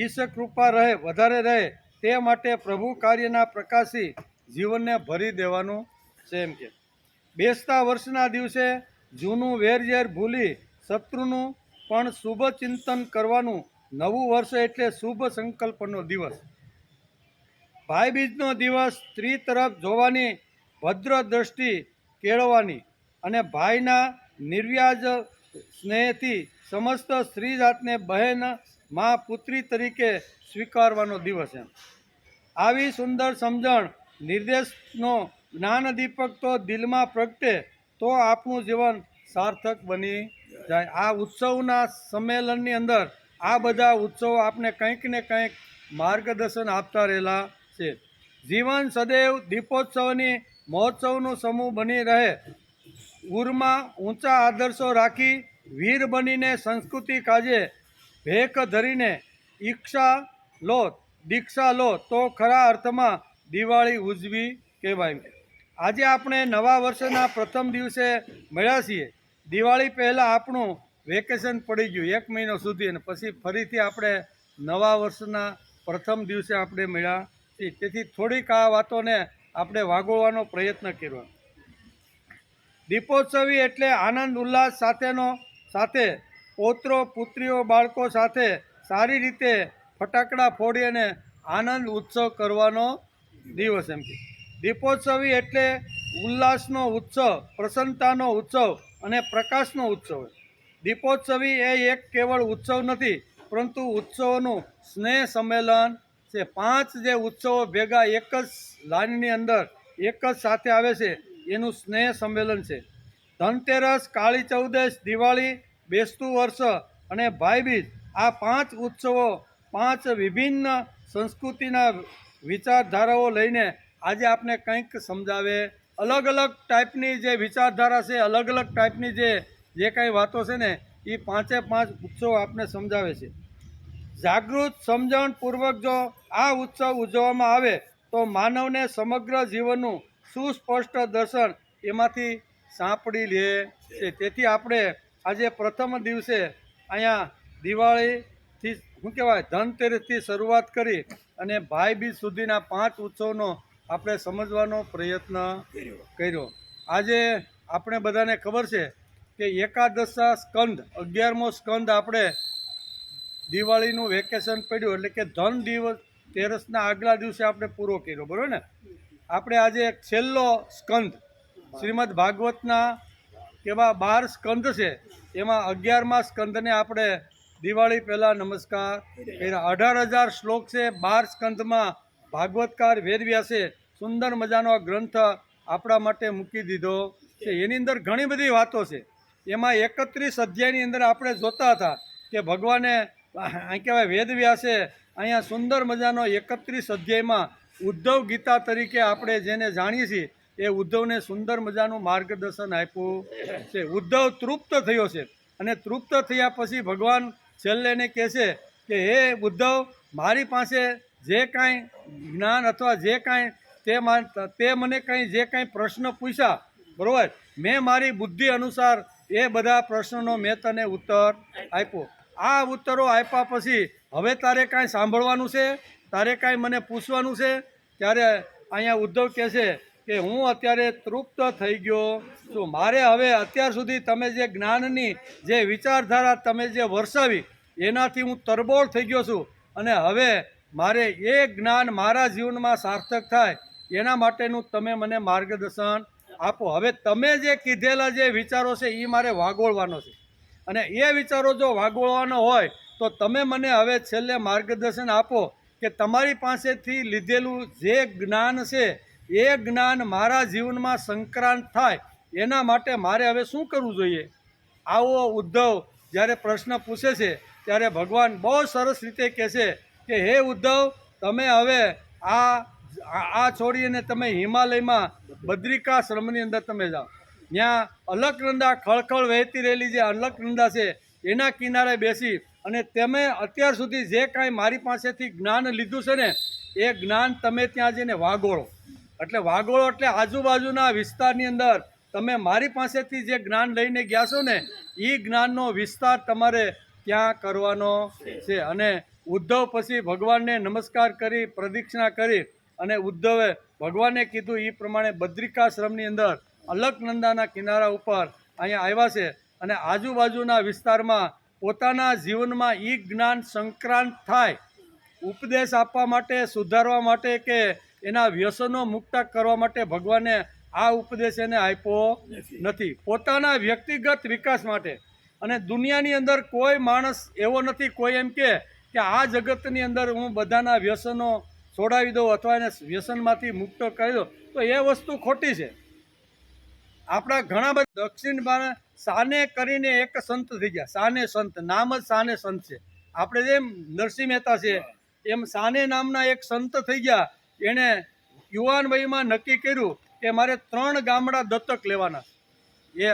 ઈશ્વર કૃપા રહે વધારે રહે તે માટે પ્રભુ કાર્યના પ્રકાશી જીવનને ભરી દેવાનું છે એમ કે. બેસતા વર્ષના દિવસે જૂનું વેરઝેર ભૂલી શત્રુનું પણ શુભ ચિંતન કરવાનું. નવું વર્ષ એટલે શુભ સંકલ્પનો દિવસ. ભાઈબીજનો દિવસ સ્ત્રી તરફ જોવાની ભદ્ર દ્રષ્ટિ કેળવવાની અને ભાઈના નિર્વ્યાજ સ્નેહથી સમસ્ત સ્ત્રી જાતને બહેન, મા, પુત્રી તરીકે સ્વીકારવાનો દિવસ એમ. આવી સુંદર સમજણ નિર્દેશનો જ્ઞાન દીપક તો દિલમાં પ્રગટે તો આપણું જીવન સાર્થક બની જાય. આ ઉત્સવના સંમેલનની અંદર આ બધા ઉત્સવો આપણે કંઈક ને કંઈક માર્ગદર્શન આપતા રહેલા છે. જીવન સદૈવ દીપોત્સવની મહોત્સવનું સમૂહ બની રહે. ઉરમાં ઊંચા આદર્શો રાખી વીર બનીને સંસ્કૃતિ કાજે ભેખ ધરીને દીક્ષા લો તો ખરા અર્થમાં દિવાળી ઉજવી કહેવાય. આજે આપણે નવા વર્ષના પ્રથમ દિવસે મળ્યા છીએ. દિવાળી પહેલાં આપણું વેકેશન પડી ગયું 1 મહિનો સુધી અને પછી ફરીથી આપણે નવા વર્ષના પ્રથમ દિવસે આપણે મળ્યા છીએ. તેથી થોડીક આ વાતોને આપણે વાગોળવાનો પ્રયત્ન કર્યો. દીપોત્સવી એટલે આનંદ ઉલ્લાસ સાથે પૌત્રો પુત્રીઓ બાળકો સાથે સારી રીતે ફટાકડા ફોડી અને આનંદ ઉત્સવ કરવાનો દિવસ એમ કે. દીપોત્સવી એટલે ઉલ્લાસનો ઉત્સવ, પ્રસન્નતાનો ઉત્સવ અને પ્રકાશનો ઉત્સવ. દીપોત્સવી એ એક કેવળ ઉત્સવ નથી પરંતુ ઉત્સવોનું સ્નેહ સંમેલન છે. 5 જે ઉત્સવો ભેગા એક જ લાઇનની અંદર એક જ સાથે આવે છે એનું સ્નેહ સંમેલન છે. ધનતેરસ, કાળી ચૌદશ, દિવાળી, બેસતું વર્ષ અને ભાઈબીજ આ 5 ઉત્સવો 5 વિભિન્ન સંસ્કૃતિના વિચારધારાઓ લઈને આજે આપણે કંઈક સમજાવે. અલગ અલગ ટાઈપની જે વિચારધારા છે, અલગ અલગ ટાઈપની જે કાંઈ વાતો છે ને એ 5 ઉત્સવો આપણે સમજાવે છે. જાગૃત સમજણપૂર્વક જો આ ઉત્સવ ઉજવવામાં આવે તો માનવને સમગ્ર જીવનનું સુસ્પષ્ટ દર્શન એમાંથી સાંપડી લે છે. તેથી આપણે આજે પ્રથમ દિવસે અહીંયા દિવાળીથી શું કહેવાય ધનતેરસથી શરૂઆત કરી અને ભાઈબીજ સુધીના 5 ઉત્સવનો આપણે સમજવાનો પ્રયત્ન કર્યો. આજે આપણે બધાને ખબર છે કે એકાદશા સ્કંદ 11મો સ્કંદ આપણે દિવાળીનું વેકેશન પડ્યું એટલે કે ધનતેરસના આગલા દિવસે આપણે પૂરો કર્યો, બરાબર ને. આપણે આજે એક છેલ્લો સ્કંદ શ્રીમદ ભાગવતના કેવા 12 સ્કંદ છે એમાં 11મા સ્કંદને આપણે દિવાળી પહેલાં નમસ્કાર કર્યા. 18,000 શ્લોક છે 12 સ્કંદમાં. ભાગવતકાર વેદવ્યાસે સુંદર મજાનો ગ્રંથ આપણા માટે મૂકી દીધો છે. એની અંદર ઘણી બધી વાતો છે. એમાં 31 અધ્યાયની અંદર આપણે જોતા હતા કે ભગવાને અહીં કહેવાય વેદવ્યાસે અહીંયા સુંદર મજાનો 31 અધ્યાયમાં ઉદ્ધવ ગીતા તરીકે આપણે જેને જાણીએ છીએ એ ઉદ્ધવને સુંદર મજાનું માર્ગદર્શન આપ્યું છે. ઉદ્ધવ તૃપ્ત થયો છે અને તૃપ્ત થયા પછી ભગવાન છેલ્લે એને કહે છે કે હે ઉદ્ધવ, મારી પાસે જે કાંઈ જ્ઞાન અથવા જે કાંઈ તે મને કંઈ જે કાંઈ પ્રશ્ન પૂછ્યા, બરાબર, મેં મારી બુદ્ધિ અનુસાર એ બધા પ્રશ્નોનો મેં તને ઉત્તર આપ્યો. આ ઉત્તરો આપ્યા પછી હવે તારે કાંઈ સાંભળવાનું છે, તારે કાંઈ મને પૂછવાનું છે? ત્યારે અહીંયા ઉદ્ધવ કહે છે કે હું અત્યારે તૃપ્ત થઈ ગયો છું. મારે હવે અત્યાર સુધી તમે જે જ્ઞાનની જે વિચારધારા તમે જે વરસાવી એનાથી હું તરબોળ થઈ ગયો છું અને હવે મારે એ જ્ઞાન મારા જીવનમાં સાર્થક થાય એના માટેનું તમે મને માર્ગદર્શન આપો. હવે તમે જે કીધેલા જે વિચારો છે એ મારે વાગોળવાનો છે અને એ વિચારો જો વાગોળવાનો હોય તો તમે મને હવે છેલ્લે માર્ગદર્શન આપો કે તમારી પાસેથી લીધેલું જે જ્ઞાન છે એ જ્ઞાન મારા જીવનમાં સંક્રાંત થાય એના માટે મારે હવે શું કરવું જોઈએ? આવો ઉદ્ધવ જ્યારે પ્રશ્ન પૂછે છે ત્યારે ભગવાન બહુ સરસ રીતે કહે છે કે હે ઉદ્ધવ, તમે હવે આ છોડીને તમે હિમાલયમાં બદ્રિકાશ્રમની અંદર તમે જાઓ. ત્યાં અલકનંદા ખળખળ વહેતી રહેલી જે અલકનંદા છે એના કિનારે બેસી અને તમે અત્યાર સુધી જે કાંઈ મારી પાસેથી જ્ઞાન લીધું છે ને એ જ્ઞાન તમે ત્યાં જઈને વાગોળો. એટલે વાગોળો એટલે આજુબાજુના વિસ્તારની અંદર તમે મારી પાસેથી જે જ્ઞાન લઈને ગયા છો ને એ જ્ઞાનનો વિસ્તાર તમારે ત્યાં કરવાનો છે. અને ઉદ્ધવ પછી ભગવાનને નમસ્કાર કરી પ્રદક્ષિણા કરી અને ઉદ્ધવે ભગવાને કીધું એ પ્રમાણે બદ્રિકાશ્રમની અંદર અલકનંદાના કિનારા ઉપર અહીંયા આવ્યા છે અને આજુબાજુના વિસ્તારમાં પોતાના જીવનમાં એ જ્ઞાન સંક્રાંત થાય, ઉપદેશ આપવા માટે, સુધારવા માટે કે એના વ્યસનો મુક્ત કરવા માટે ભગવાને આ ઉપદેશ એને આપ્યો નથી. પોતાના વ્યક્તિગત વિકાસ માટે. અને દુનિયાની અંદર કોઈ માણસ એવો નથી કોઈ એમ કે આ જગતની અંદર હું બધાના વ્યસનો છોડાવી દઉં અથવા એને વ્યસનમાંથી મુક્ત કરી દઉં, તો એ વસ્તુ ખોટી છે. આપણા ઘણા બધા દક્ષિણ ભારત સાને કરીને એક સંત થઈ ગયા. સાને સંત, નામ જ સાને સંત છે. આપણે જેમ નરસિંહ મહેતા છે એમ સાને નામના એક સંત થઈ ગયા. એણે યુવાન વયમાં નક્કી કર્યું કે મારે 3 ગામડા દત્તક લેવાના. એ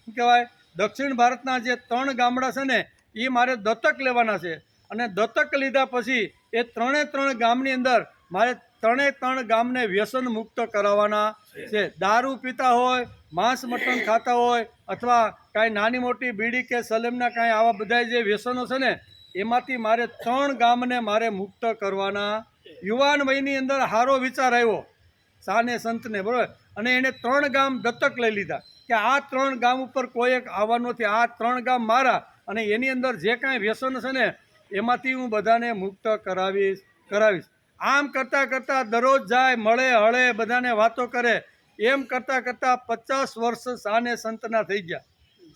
શું કહેવાય, દક્ષિણ ભારતના જે 3 ગામડા છે ને એ મારે દત્તક લેવાના છે. અને દત્તક લીધા પછી એ 3 ગામની અંદર મારે 3 ગામને વ્યસન મુક્ત કરાવવાના છે. દારૂ પીતા હોય, માંસ મટન ખાતા હોય અથવા કાંઈ નાની મોટી બીડી કે સલેમના કાંઈ આવા બધા જે વ્યસનો છે ને એમાંથી મારે 3 ગામને મારે મુક્ત કરવાના. યુવાન વયની અંદર સારો વિચાર આવ્યો સાને સંતને, બરાબર, અને એણે 3 ગામ દત્તક લઈ લીધા કે આ 3 ગામ ઉપર કોઈ એક આવવાનું નથી, આ 3 ગામ મારા અને એની અંદર જે કાંઈ વ્યસન છે ને એમાંથી હું બધાને મુક્ત કરાવીશ. આમ કરતાં કરતાં દરરોજ જાય, મળે હળે, બધાને વાતો કરે. એમ કરતાં કરતાં 50 વર્ષ સાને સંતના થઈ ગયા.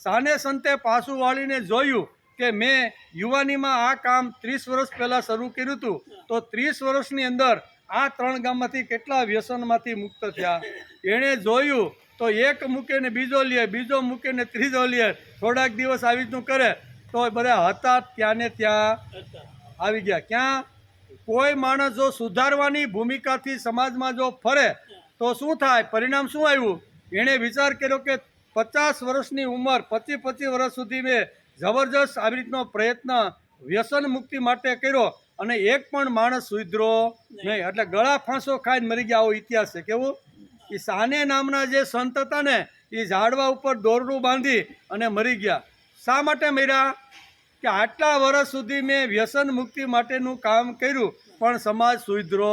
સાને સંતે પાછું વાળીને જોયું કે મેં યુવાનીમાં આ કામ 30 વર્ષ પહેલાં શરૂ કર્યું હતું, તો 30 વર્ષની અંદર આ 3 ગામમાંથી કેટલા વ્યસનમાંથી મુક્ત થયા. એણે જોયું તો એક મૂકે ને બીજો લે, બીજો મૂકે ને ત્રીજો લે, થોડાક દિવસ આવી રીતનું કરે તો બધા હતા ત્યાં ને ત્યાં આવી ગયા. ક્યાં કોઈ માણસ જો સુધારવાની ભૂમિકાથી સમાજમાં જો ફરે તો શું થાય, પરિણામ શું આવ્યું? એણે વિચાર કર્યો કે 50 વર્ષની ઉંમર, 25 વર્ષ સુધી મેં જબરજસ્ત આવી રીતનો પ્રયત્ન વ્યસન મુક્તિ માટે કર્યો અને એક પણ માણસ સુધરો નહીં. એટલે ગળા ફાંસો ખાઈને મરી ગયા. આવો ઇતિહાસ છે. કેવું? એ સાને નામના જે સંત હતા ને એ ઝાડવા ઉપર દોરડું બાંધી અને મરી ગયા. શા માટે મર્યા? કે આટલા વર્ષ સુધી મેં વ્યસન મુક્તિ માટેનું કામ કર્યું પણ સમાજ સુધરો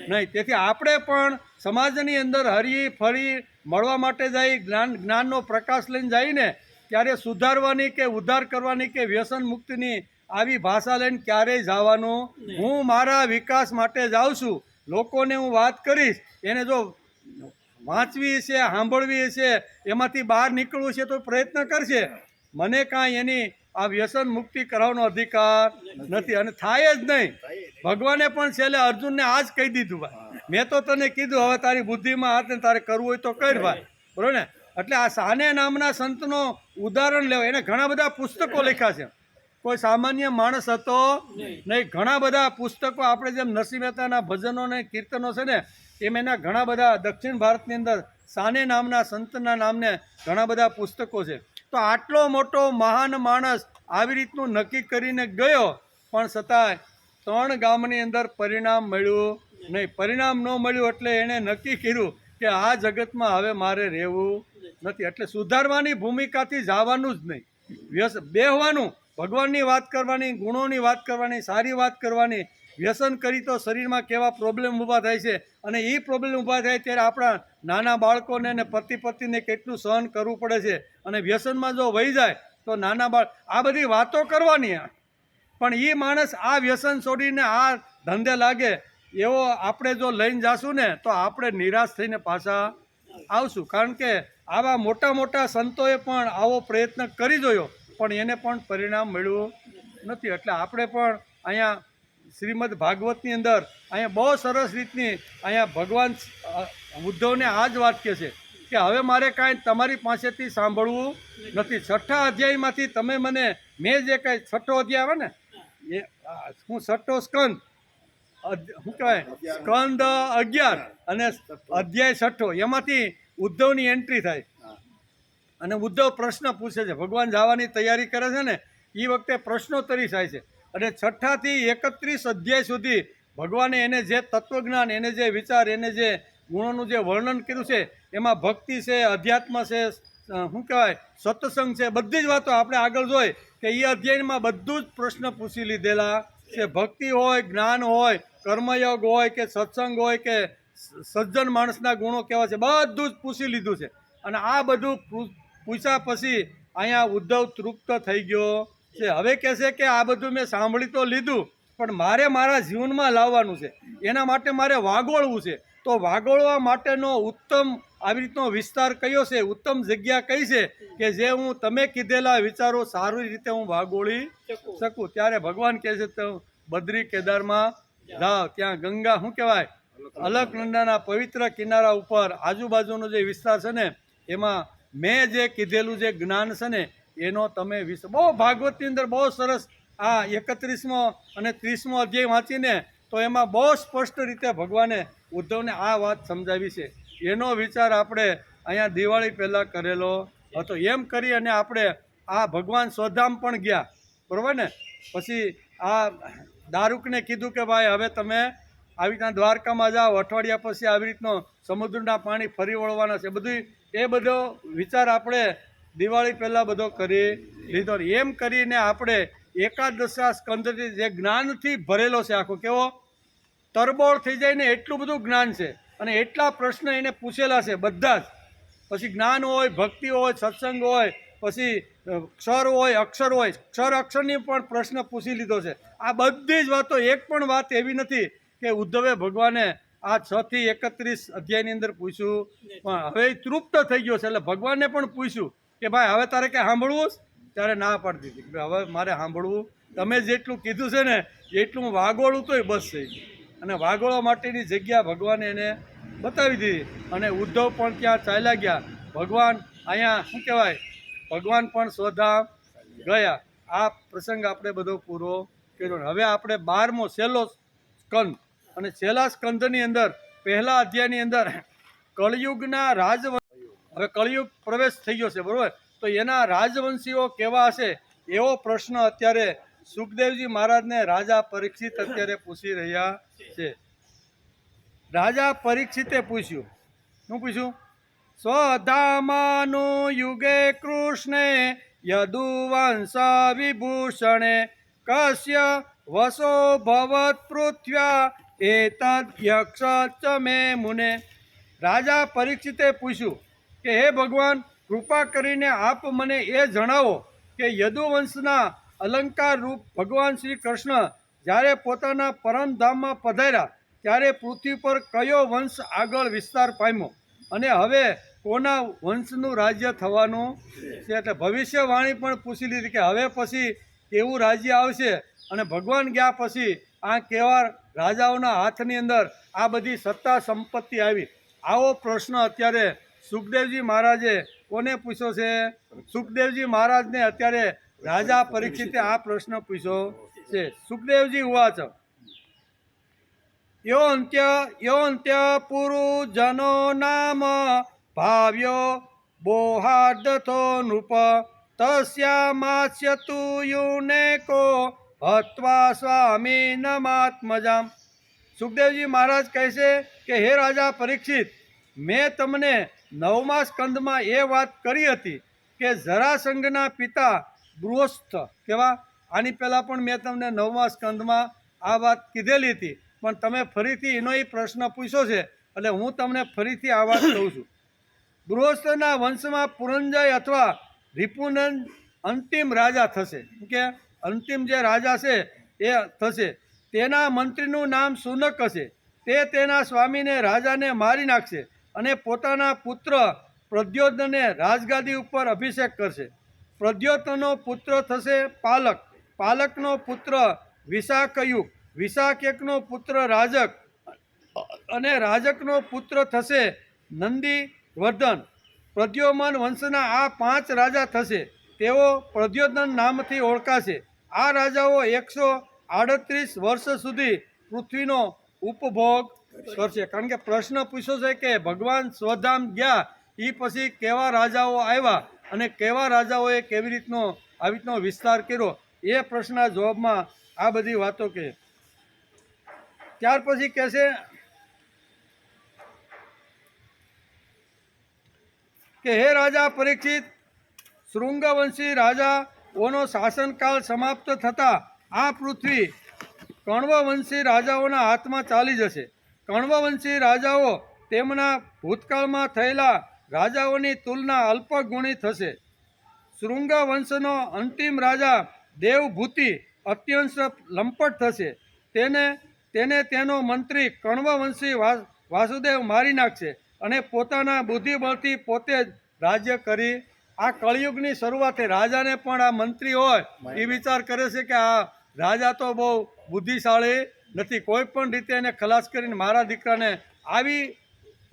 નહીં. તેથી આપણે પણ સમાજની અંદર હરી ફરી મળવા માટે જઈ જ્ઞાનનો પ્રકાશ લઈને જઈને ત્યારે સુધારવાની કે ઉદ્ધાર કરવાની કે વ્યસન મુક્તિની આવી ભાષા લઈને ક્યારેય જવાનું. હું મારા વિકાસ માટે જાઉં છું. લોકોને હું વાત કરીશ, એને જો વાંચવી છે, સાંભળવી છે, એમાંથી બહાર નીકળવું છે તો પ્રયત્ન કરશે. મને કાંઈ એની આ વ્યસન મુક્તિ કરાવવાનો અધિકાર નથી અને થાય જ નહીં. ભગવાને પણ છેલ્લે અર્જુનને આ જ કહી દીધું, ભાઈ મેં તો તને કીધું, હવે તારી બુદ્ધિમાં હાથ ને તારે કરવું હોય તો કર ભાઈ, બરોબર ને? એટલે આ સાને નામના સંતનો ઉદાહરણ લેવો. એને ઘણા બધા પુસ્તકો લખ્યા છે કોઈ સામાન્ય માણસ હતો નહીં. ઘણા બધા પુસ્તકો આપણે જેમ નરસિંહ મહેતાના ભજનો ને કીર્તનો છે ને એમ એના ઘણા બધા દક્ષિણ ભારતની અંદર સાને નામના સંતના નામને ઘણા બધા પુસ્તકો છે. તો આટલો મોટો મહાન માણસ આવી રીતનું નક્કી કરીને ગયો, પણ છતાંય 3 ગામની અંદર પરિણામ મળ્યું નહીં. પરિણામ ન મળ્યું એટલે એણે નક્કી કર્યું કે આ જગતમાં હવે મારે રહેવું નથી. એટલે સુધારવાની ભૂમિકાથી જવાનું જ નહીં, બેહવાનું, ભગવાનની વાત કરવાની, ગુણોની વાત કરવાની, સારી વાત કરવાની. વ્યસન કરી તો શરીરમાં કેવા પ્રોબ્લેમ ઊભા થાય છે, અને એ પ્રોબ્લેમ ઊભા થાય ત્યારે આપણા નાના બાળકોને ને પતિ પત્નીને કેટલું સહન કરવું પડે છે. અને વ્યસનમાં જો વહી જાય તો નાના બાળક, આ બધી વાતો કરવાની, પણ એ માણસ આ વ્યસન છોડીને આ ધંધે લાગે એવો આપણે જો લઈને જાશું ને તો આપણે નિરાશ થઈને પાછા આવશું. કારણ કે આવા મોટા મોટા સંતોએ પણ આવો પ્રયત્ન કરી જોયો, પણ એને પણ પરિણામ મળ્યું નથી. એટલે આપણે પણ અહીંયા શ્રીમદ ભાગવતની અંદર અહીંયા બહુ સરસ રીતની અહીંયા ભગવાન ઉદ્ધવને આ જ વાત કહે છે કે હવે મારે કાંઈ તમારી પાસેથી સાંભળવું નથી. 6થા અધ્યાયમાંથી તમે મને, મેં જે કાંઈ 6થો અધ્યાય આવે ને એ હું 6થો સ્કંદ, શું કહેવાય, સ્કંદ 11 અને અધ્યાય 6થો, એમાંથી ઉદ્ધવની એન્ટ્રી થાય અને ઉદ્ધવ પ્રશ્ન પૂછે છે. ભગવાન જવાની તૈયારી કરે છે ને એ વખતે પ્રશ્નોત્તરી થાય છે. અને 6થી 31 અધ્યાય સુધી ભગવાને એને જે તત્વજ્ઞાન, એને જે વિચાર, એને જે ગુણોનું જે વર્ણન કર્યું છે, એમાં ભક્તિ છે, અધ્યાત્મ છે, શું કહેવાય, સત્સંગ છે, બધી જ વાતો આપણે આગળ જોઈ કે એ અધ્યાયમાં બધું જ પ્રશ્ન પૂછી લીધેલા છે. ભક્તિ હોય, જ્ઞાન હોય, કર્મયોગ હોય કે સત્સંગ હોય કે સજ્જન માણસના ગુણો કેવા છે, બધું જ પૂછી લીધું છે. અને આ બધું પૂછ્યા પછી અહીંયા ઉદ્ધવ તૃપ્ત થઈ ગયો છે. હવે કહે છે કે આ બધું મેં સાંભળી તો લીધું, પણ મારે મારા જીવનમાં લાવવાનું છે, એના માટે મારે વાગોળવું છે. તો વાગોળવા માટેનો ઉત્તમ આવી રીતનો વિસ્તાર કયો છે, ઉત્તમ જગ્યા કઈ છે કે જે હું તમે કીધેલા વિચારો સારી રીતે હું વાગોળી શકું. ત્યારે ભગવાન કહે છે તો બદ્રી કેદારમાં જાઓ, ત્યાં ગંગા, શું કહેવાય, અલકનંદાના પવિત્ર કિનારા ઉપર આજુબાજુનો જે વિસ્તાર છે ને એમાં મેં જે કીધેલું જે જ્ઞાન છે ને એનો તમે બહુ ભાગવતની અંદર બહુ સરસ આ 31મો અને 30મો અધ્યાય વાંચીને તો એમાં બહુ સ્પષ્ટ રીતે ભગવાને ઉદ્ધવને આ વાત સમજાવી છે. એનો વિચાર આપણે અહીંયા દિવાળી પહેલાં કરેલો હતો. એમ કરી અને આપણે આ ભગવાન સ્વધામ પણ ગયા, બરાબર ને. પછી આ દારૂકને કીધું કે ભાઈ હવે તમે આવી રીતના દ્વારકામાં જાઓ, અઠવાડિયા પછી આવી રીતનો સમુદ્રના પાણી ફરી વળવાના છે. બધું એ બધો વિચાર આપણે દિવાળી પહેલાં બધો કરી લીધો. એમ કરીને આપણે એકાદશા સ્કંદથી જે જ્ઞાનથી ભરેલો છે, આખો કેવો તરબોળ થઈ જાય ને એટલું બધું જ્ઞાન છે. અને એટલા પ્રશ્ન એને પૂછેલા છે બધા જ. પછી જ્ઞાન હોય, ભક્તિ હોય, સત્સંગ હોય, પછી ક્ષર હોય, અક્ષર હોય, ક્ષર અક્ષરની પણ પ્રશ્ન પૂછી લીધો છે. આ બધી જ વાતો, એક પણ વાત એવી નથી કે ઉદ્ધવે ભગવાને આ 6 થી 31 અધ્યાયની અંદર પૂછ્યું, પણ હવે તૃપ્ત થઈ ગયો છે. એટલે ભગવાનને પણ પૂછ્યું કે ભાઈ હવે તારે કંઈ સાંભળવું જ? ત્યારે ના પાડી દીધી કે હવે મારે સાંભળવું, તમે જેટલું કીધું છે ને એટલું વાગોળું તોય બસ છે. અને વાગોળવા માટેની જગ્યા ભગવાને એને બતાવી દીધી. અને ઉદ્ધવ પણ ત્યાં ચાલ્યા ગયા. ભગવાન અહીંયા, શું કહેવાય, ભગવાન પણ સ્વધામ ગયા. આ પ્રસંગ આપણે બધો પૂરો કર્યો. હવે આપણે 12મો છેલ્લો સ્કંદ, અને છેલ્લા સ્કંદની અંદર પહેલા અધ્યાયની અંદર કળિયુગના હવે કળિયુગ પ્રવેશ થઈ ગયો છે, બરાબર. તો એના રાજવંશીઓ કેવા હશે એવો પ્રશ્ન અત્યારે સુખદેવજી મહારાજને રાજા પરીક્ષિત અત્યારે પૂછી રહ્યા છે. રાજા પરીક્ષિતે પૂછ્યું, શું પૂછ્યું? સ્વધામાનો યુગે કૃષ્ણે યદુવંશ વિભૂષણે કસ્ય વસો ભવત પૃથ્વ્યા એતદ્યક્ષ મે મુને. રાજા પરીક્ષિતે પૂછ્યું કે હે ભગવાન, કૃપા કરીને આપ મને એ જણાવો કે યદુવંશના અલંકાર રૂપ ભગવાન શ્રી કૃષ્ણ જ્યારે પોતાના પરમધામમાં પધાર્યા ત્યારે પૃથ્વી પર કયો વંશ આગળ વિસ્તાર પામ્યો, અને હવે કોના વંશનું રાજ્ય થવાનું છે. એટલે ભવિષ્યવાણી પણ પૂછી લીધી કે હવે પછી કેવું રાજ્ય આવશે, અને ભગવાન ગયા પછી આ કેવા રાજાઓના હાથની અંદર આ બધી સત્તા સંપત્તિ આવી. આવો પ્રશ્ન અત્યારે સુખદેવજી મહારાજે કોને પૂછ્યો છે? સુખદેવજી મહારાજને અત્યારે રાજા પરીક્ષિતે આ પ્રશ્ન પૂછ્યો છે. સુખદેવજી ઉવાચ યોન્ત્ય પુરુજનો નામ ભાવ્યો બોહાર્દથો નૃપ તસ્યામાસ્યતુ યુનેકો હત્વા સ્વામી નમાત્મજામ. સુખદેવજી મહારાજ કહે છે કે હે રાજા પરીક્ષિત, મેં તમને 9મા સ્કંદમાં એ વાત કરી હતી કે જરાસંઘના પિતા બૃહસ્થ કેવા. આની પહેલાં પણ મેં તમને 9મા સ્કંદમાં આ વાત કીધેલી હતી, પણ તમે ફરીથી એનો એ પ્રશ્ન પૂછ્યો છે એટલે હું તમને ફરીથી આ વાત કહું છું. બૃહસ્થના વંશમાં પુરંજય અથવા રિપુનંદ અંતિમ રાજા થશે કે અંતિમ જે રાજા છે એ થશે. તેના મંત્રીનું નામ સુનક હશે. તે તેના સ્વામીને રાજાને મારી નાખશે અને પોતાના પુત્ર પ્રદ્યોતને રાજગાદી ઉપર અભિષેક કરશે. પ્રદ્યોતનો પુત્ર થશે પાલક. પાલકનો પુત્ર વિશાખયુગ. વિશાખયકનો પુત્ર રાજક અને રાજકનો પુત્ર થશે નંદીવર્ધન. પ્રદ્યોમન વંશના આ 5 રાજા થશે. તેઓ પ્રદ્યોતન નામથી ઓળખાશે. આ રાજાઓ 138 વર્ષ સુધી પૃથ્વીનો ઉપભોગ કરશે. કારણ કે પ્રશ્ન પૂછ્યો છે કે ભગવાન સ્વધામ ગયા એ પછી કેવા રાજાઓ આવ્યા અને કેવા રાજાઓએ કેવી રીતનો આવી રીતનો વિસ્તાર કર્યો, એ પ્રશ્નના જવાબમાં આ બધી વાતો કહે. ત્યાર પછી કહે છે કે હે રાજા પરીક્ષિત, શૃંગવંશી રાજાઓનો શાસનકાળ સમાપ્ત થતાં આ પૃથ્વી કણ્વવંશી રાજાઓના હાથમાં ચાલી જશે. કણ્વવંશી રાજાઓ તેમના ભૂતકાળમાં થયેલા રાજાઓની તુલના અલ્પગુણી થશે. શૃંગવંશનો અંતિમ રાજા દેવભૂતિ અત્યંત લંપટ થશે. તેને તેનો મંત્રી કણ્વવંશી વાસુદેવ મારી નાખશે અને પોતાના બુદ્ધિબળથી પોતે જ રાજ્ય કરી. આ કળિયુગની શરૂઆતે રાજાને પણ આ મંત્રી હોય એ વિચાર કરે છે કે આ રાજા તો બહુ બુદ્ધિશાળી નથી, કોઈ પણ રીતે એને ખલાસ કરીને મારા દીકરાને, આવી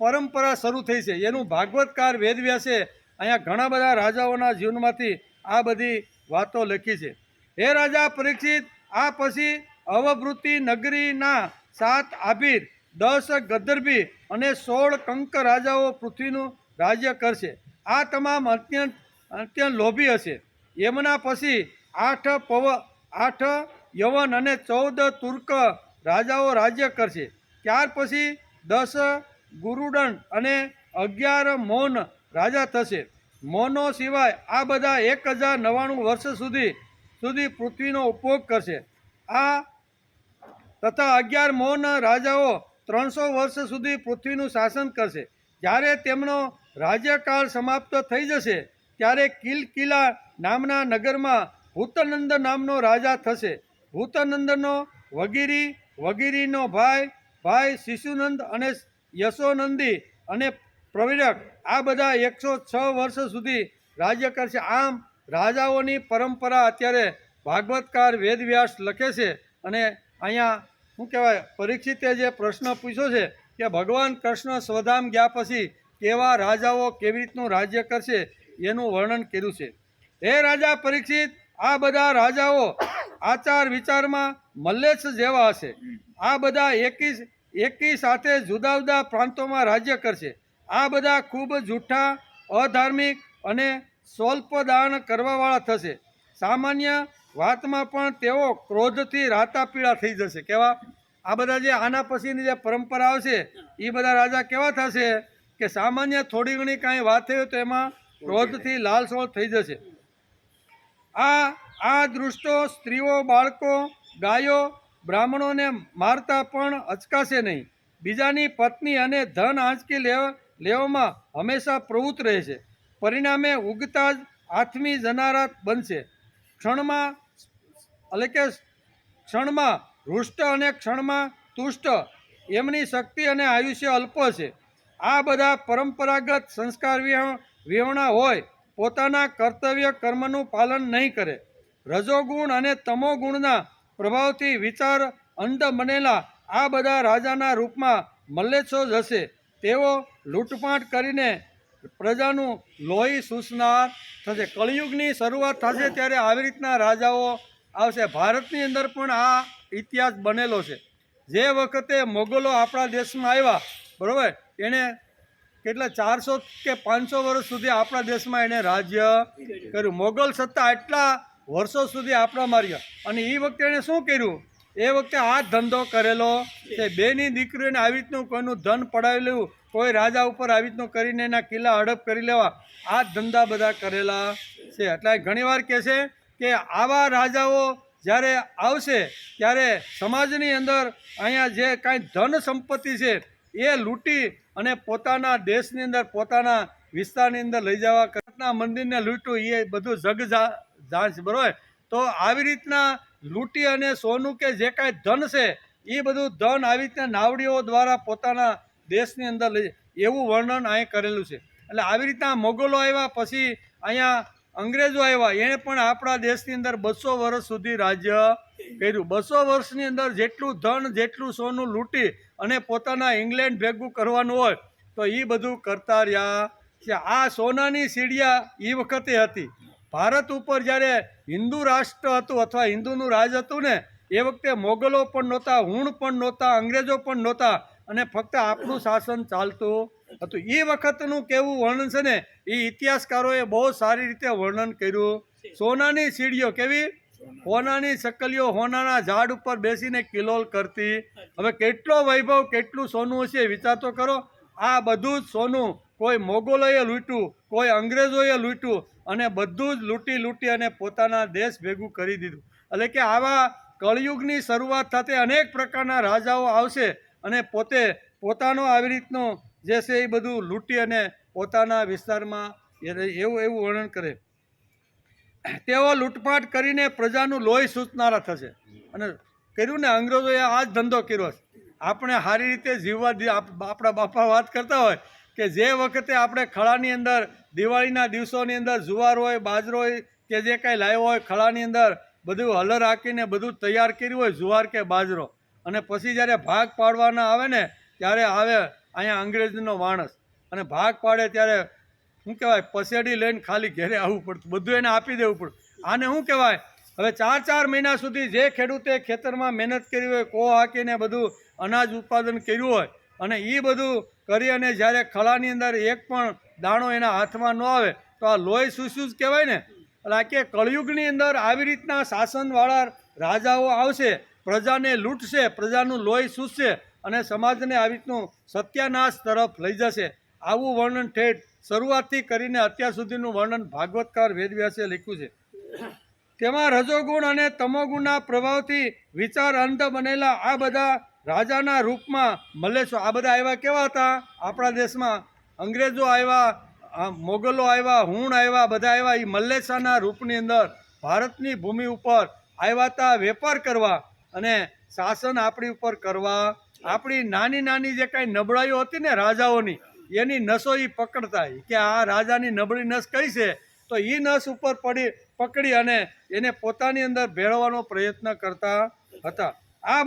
પરંપરા શરૂ થઈ છે. એનું ભાગવતકાર વેદવ્યાસે અહીંયા ઘણા બધા રાજાઓના જીવનમાંથી આ બધી વાતો લખી છે. હે રાજા પરીક્ષિત, આ પછી અવભૃતિ નગરીના 7 આભીર, 10 ગદ્દર્ભી અને 16 કંક રાજાઓ પૃથ્વીનું રાજ્ય કરશે. આ તમામ અત્યંત લોભી હશે. એમના પછી 8 યવન અને 14 તુર્ક રાજાઓ રાજ્ય કરશે. ત્યાર પછી 10 ગુરુડન અને 11 મૌન રાજા થશે. મૌનો સિવાય આ બધા 1099 વર્ષ સુધી પૃથ્વીનો ઉપભોગ કરશે. આ તથા 11 મૌન રાજાઓ 300 વર્ષ સુધી પૃથ્વીનું શાસન કરશે. જ્યારે તેમનો રાજ્યકાળ સમાપ્ત થઈ જશે ત્યારે કિલકિલા નામના નગરમાં ભૂતનંદ નામનો રાજા થશે. ભૂતનંદનો વગીરીનો ભાઈ શિશુનંદ અને યશોનંદી અને પ્રવિરક આ બધા 106 વર્ષ સુધી રાજ્ય કરશે. આમ રાજાઓની પરંપરા અત્યારે ભાગવતકાર વેદવ્યાસ લખે છે. અને અહીંયા શું કહેવાય, પરીક્ષિતે જે પ્રશ્ન પૂછ્યો છે કે ભગવાન કૃષ્ણ સ્વધામ ગયા પછી કેવા રાજાઓ કેવી રીતનું રાજ્ય કરશે એનું વર્ણન કર્યું છે. હે રાજા પરીક્ષિત, આ બધા રાજાઓ આચાર વિચારમાં મલ્લેશ જેવા હશે. આ બધા એકી સાથે જુદા જુદા પ્રાંતોમાં રાજ્ય કરશે. આ બધા ખૂબ જૂઠા, અધાર્મિક અને સ્વલ્પ દાન કરવાવાળા થશે. સામાન્ય વાતમાં પણ તેઓ ક્રોધથી રાતા પીળા થઈ જશે. કેવા આ બધા જે આના પછીની જે પરંપરા આવશે એ બધા રાજા કેવા થશે કે સામાન્ય થોડી ઘણી કાંઈ વાત થઈ તો એમાં ક્રોધથી લાલસોળ થઈ જશે. આ દૃષ્ટો સ્ત્રીઓ, બાળકો, ગાયો, બ્રાહ્મણોને મારતા પણ અચકાશે નહીં. બીજાની પત્ની અને ધન આંચકી લેવામાં હંમેશા પ્રવૃત્ત રહેશે. પરિણામે ઉગતા જ આથમી જનારા બનશે. ક્ષણમાં હૃષ્ટ અને ક્ષણમાં તુષ્ટ, એમની શક્તિ અને આયુષ્ય અલ્પ છે. આ બધા પરંપરાગત સંસ્કાર વિહોણા હોય, પોતાના કર્તવ્ય કર્મનું પાલન નહીં કરે. રજોગુણ અને તમોગુણના પ્રભાવથી વિચાર અંધ બનેલા આ બધા રાજાના રૂપમાં મલ્લેચ્છો જ હશે. તેઓ લૂંટફાટ કરીને પ્રજાનું લોહી સૂસનાર થશે. કળિયુગની શરૂઆત થશે ત્યારે આવી રીતના રાજાઓ આવશે. ભારતની અંદર પણ આ ઇતિહાસ બનેલો છે. જે વખતે મોગલો આપણા દેશમાં આવ્યા, બરાબર, એણે કેટલા 400 કે 500 વર્ષ સુધી આપણા દેશમાં એણે રાજ્ય કર્યું. મોગલ સત્તા એટલા વર્ષો સુધી આપણા માર્યા. અને એ વખતે એણે શું કર્યું? એ વખતે આ ધંધો કરેલો છે. બેની દીકરીઓને આવી રીતનું કોઈનું ધન પડાવી લેવું, કોઈ રાજા ઉપર આવી રીતનું કરીને એના કિલ્લા હડપ કરી લેવા, આ ધંધા બધા કરેલા છે. એટલે ઘણીવાર કહે છે કે આવા રાજાઓ જ્યારે આવશે ત્યારે સમાજની અંદર અહીંયા જે કાંઈ ધન સંપત્તિ છે એ લૂંટી અને પોતાના દેશની અંદર પોતાના વિસ્તારની અંદર લઈ જવા. કૃષ્ણના મંદિરને લૂંટ્યું એ બધું જગ જાણ છે, બરાબર. તો આવી રીતના લૂંટી અને સોનું કે જે કાંઈ ધન છે એ બધું ધન આવી રીતના નાવડીઓ દ્વારા પોતાના દેશની અંદર લઈ, એવું વર્ણન અહીં કરેલું છે. એટલે આવી રીતના મોગલો આવ્યા, પછી અહીંયા અંગ્રેજો આવ્યા, એણે પણ આપણા દેશની અંદર 200 વર્ષ સુધી રાજ્ય કર્યું. 200 વર્ષની અંદર જેટલું ધન જેટલું સોનું લૂંટી અને પોતાના ઇંગ્લેન્ડ ભેગું કરવાનું હોય તો એ બધું કરતા રહ્યા છે. આ સોનાની સીડિયા એ વખતે હતી. ભારત ઉપર જ્યારે હિન્દુ રાષ્ટ્ર હતું અથવા હિન્દુનું રાજ હતું ને, એ વખતે મોગલો પણ નહોતા, હુણ પણ નહોતા, અંગ્રેજો પણ નહોતા, અને ફક્ત આપણું શાસન ચાલતું હતું. એ વખતનું કેવું વર્ણન છે ને એ ઇતિહાસકારોએ બહુ સારી રીતે વર્ણન કર્યું. સોનાની સીડીઓ કેવી? હોનાની શકલીઓ હોનાના ઝાડ ઉપર બેસીને કિલોલ કરતી. હવે કેટલો વૈભવ કેટલું સોનું હશે વિચાર તો કરો. આ બધું જ સોનું કોઈ મોગલોએ લૂંટ્યું, કોઈ અંગ્રેજોએ લૂંટ્યું, અને બધું જ લૂંટી અને પોતાના દેશ ભેગું કરી દીધું. એટલે કે આવા કળિયુગની શરૂઆત થતે અનેક પ્રકારના રાજાઓ આવશે અને પોતે પોતાનો આવી રીતનો જે છે એ બધું લૂંટી અને પોતાના વિસ્તારમાં એવું વર્ણન કરે. તેઓ લૂંટપાટ કરીને પ્રજાનું લોહી સૂચનારા થશે. અને કર્યું ને અંગ્રેજોએ આ જ ધંધો કર્યો છે. આપણે સારી રીતે જીવવા આપણા બાપા વાત કરતા હોય કે જે વખતે આપણે ખળાની અંદર દિવાળીના દિવસોની અંદર જુવાર હોય, બાજરો હોય કે જે કાંઈ લાવ્યો હોય, ખળાની અંદર બધું હલર હાકીને બધું તૈયાર કર્યું હોય, જુવાર કે બાજરો, અને પછી જ્યારે ભાગ પાડવાના આવે ને ત્યારે આવે અહીંયા અંગ્રેજનો માણસ અને ભાગ પાડે ત્યારે શું કહેવાય, પસેડી લઈને ખાલી ઘેરે આવવું પડતું, બધું એને આપી દેવું પડતું. આને શું કહેવાય? હવે 4 મહિના સુધી જે ખેડૂતે ખેતરમાં મહેનત કરી હોય, કો હાકીને બધું અનાજ ઉત્પાદન કર્યું હોય, અને એ બધું કરી અને જ્યારે ખળાની અંદર એક પણ દાણો એના હાથમાં ન આવે તો આ લોહી સૂસ્યું જ કહેવાય ને. એટલે કે કળિયુગની અંદર આવી રીતના શાસનવાળા રાજાઓ આવશે, પ્રજાને લૂંટશે, પ્રજાનું લોહી સૂસશે અને સમાજને આવી રીતનું સત્યાનાશ તરફ લઈ જશે. આવું વર્ણન ઠેઠ શરૂઆતથી કરીને અત્યાર સુધીનું વર્ણન ભાગવતકાર વેદવ્યાસે લખ્યું છે. તેમાં રજોગુણ અને તમોગુણના પ્રભાવથી વિચાર અંધ બનેલા આ બધા રાજાના રૂપમાં મલ્લેશો, આ બધા આવ્યા કેવા હતા આપણા દેશમાં? અંગ્રેજો આવ્યા, મોગલો આવ્યા, હુણ આવ્યા, બધા આવ્યા. એ મલ્લેશાના રૂપની અંદર ભારતની ભૂમિ ઉપર આવ્યા હતા વેપાર કરવા અને શાસન આપણી ઉપર કરવા. આપણી નાની નાની જે કાંઈ નબળાઈઓ હતી ને રાજાઓની, એની નસો એ પકડતા કે આ રાજાની નબળી નસ કઈ છે, તો એ નસ ઉપર પકડી અને એને પોતાની અંદર ભેળવવાનો પ્રયત્ન કરતા હતા. આ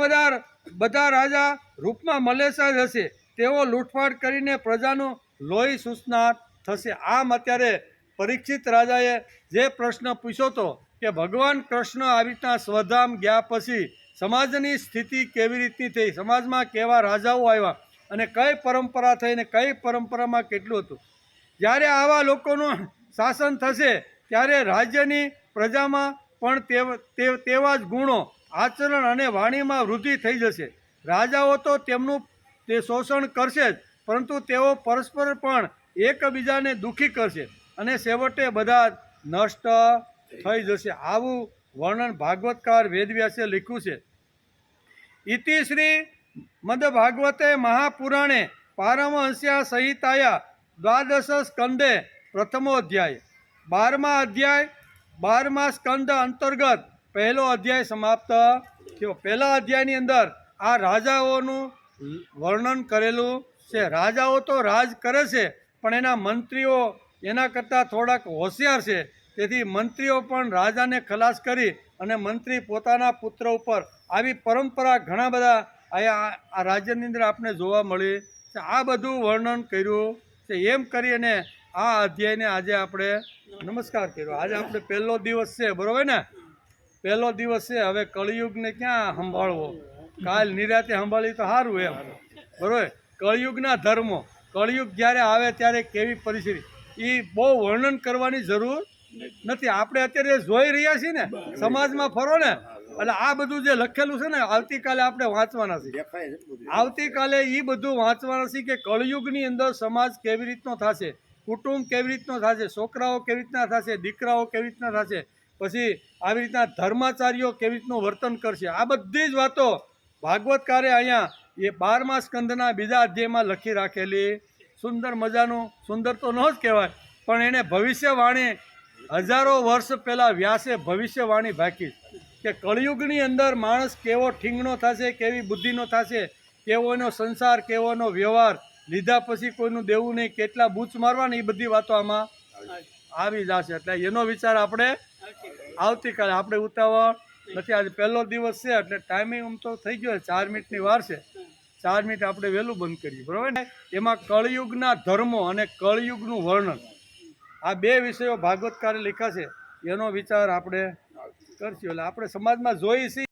બધા રાજા રૂપમાં મલેશા જ હશે. તેઓ લૂંટફાટ કરીને પ્રજાનું લોહી સૂચનાર થશે. આમ અત્યારે પરીક્ષિત રાજાએ જે પ્રશ્ન પૂછ્યો હતો કે ભગવાન કૃષ્ણ આવી રીતના સ્વધામ ગયા પછી સમાજની સ્થિતિ કેવી રીતની થઈ, સમાજમાં કેવા રાજાઓ આવ્યા અને કઈ પરંપરા થઈ ને કઈ પરંપરામાં કેટલું હતું. જ્યારે આવા લોકોનું શાસન થશે ત્યારે રાજ્યની પ્રજામાં પણ તેવા જ ગુણો, આચરણ અને વાણીમાં વૃદ્ધિ થઈ જશે. રાજાઓ તો તેમનું તે શોષણ કરશે જ, પરંતુ તેઓ પરસ્પર પણ એકબીજાને દુઃખી કરશે અને છેવટે બધા નષ્ટ થઈ જશે. આવું વર્ણન ભાગવતકાર વેદવ્યાસે લખ્યું છે. ઇતિ શ્રી મદભાગવતે મહાપુરાણે પારમહંસ્યા સંહિતાયા દ્વાદશ સ્કંદે પ્રથમો અધ્યાય. 12મા સ્કંદ અંતર્ગત પહેલો અધ્યાય સમાપ્ત થયો. પહેલા અધ્યાયની અંદર આ રાજાઓનું વર્ણન કરેલું છે. રાજાઓ તો રાજ કરે છે પણ એના મંત્રીઓ એના કરતાં થોડાક હોશિયાર છે. તેથી મંત્રીઓ પણ રાજાને ખલાસ કરી અને મંત્રી પોતાના પુત્ર ઉપર, આવી પરંપરા ઘણા બધા આ રાજ્યની અંદર આપણે જોવા મળી છે. આ બધું વર્ણન કર્યું છે. એમ કરી અને આ અધ્યાયને આજે આપણે નમસ્કાર કર્યો. આજે આપણે પહેલો દિવસ છે, બરોબર ને? પહેલો દિવસ છે. હવે કળિયુગને ક્યાં સંભાળવો? કાલ નિરાતે સંભાળી તો સારું એમ, બરોબર? કળિયુગના ધર્મો, કળિયુગ જ્યારે આવે ત્યારે કેવી પરિસ્થિતિ, એ બહુ વર્ણન કરવાની જરૂર નથી. આપણે અત્યારે જોઈ રહ્યા છીએ ને, સમાજમાં ફરો ને, એટલે આ બધું જે લખેલું છે ને, આવતીકાલે આપણે વાંચવાના છીએ. દેખાય છે બધું. આવતીકાલે એ બધું વાંચવાના છે કે કળિયુગની અંદર સમાજ કેવી રીતનો થશે, કુટુંબ કેવી રીતનો થશે, છોકરાઓ કેવી રીતના થશે, દીકરાઓ કેવી રીતના થશે, પછી આવી રીતના ધર્માચાર્યો કેવી રીતનું વર્તન કરશે. આ બધી જ વાતો ભાગવતકારે અહીંયા એ 12મા સ્કંદના બીજા અધ્યાયમાં લખી રાખેલી. સુંદર મજાનું, સુંદર તો ન જ કહેવાય, પણ એને ભવિષ્યવાણી હજારો વર્ષ પહેલાં વ્યાસે ભવિષ્યવાણી ભાકી કે કળિયુગની અંદર માણસ કેવો ઠીંગણો થશે, કેવી બુદ્ધિનો થશે, કેવો એનો સંસાર, કેવો એનો વ્યવહાર, લીધા પછી કોઈનું દેવું નહીં, કેટલા બૂચ મારવાની, એ બધી વાતો આમાં આવી જશે. એટલે એનો વિચાર આપણે આવતીકાલે, આપણે ઉતાવળ નથી. આજે પહેલો દિવસ છે એટલે ટાઈમિંગ આમ તો થઈ ગયો, 4 મિનિટની વાર છે. 4 મિનિટ આપણે વહેલું બંધ કરીએ, બરાબર ને? એમાં કળિયુગના ધર્મો અને કળિયુગનું વર્ણન, આ 2 વિષયો ભાગવતકારે લખ્યા છે. એનો વિચાર આપણે કરશું. એટલે આપણે સમાજમાં જોઈએ છીએ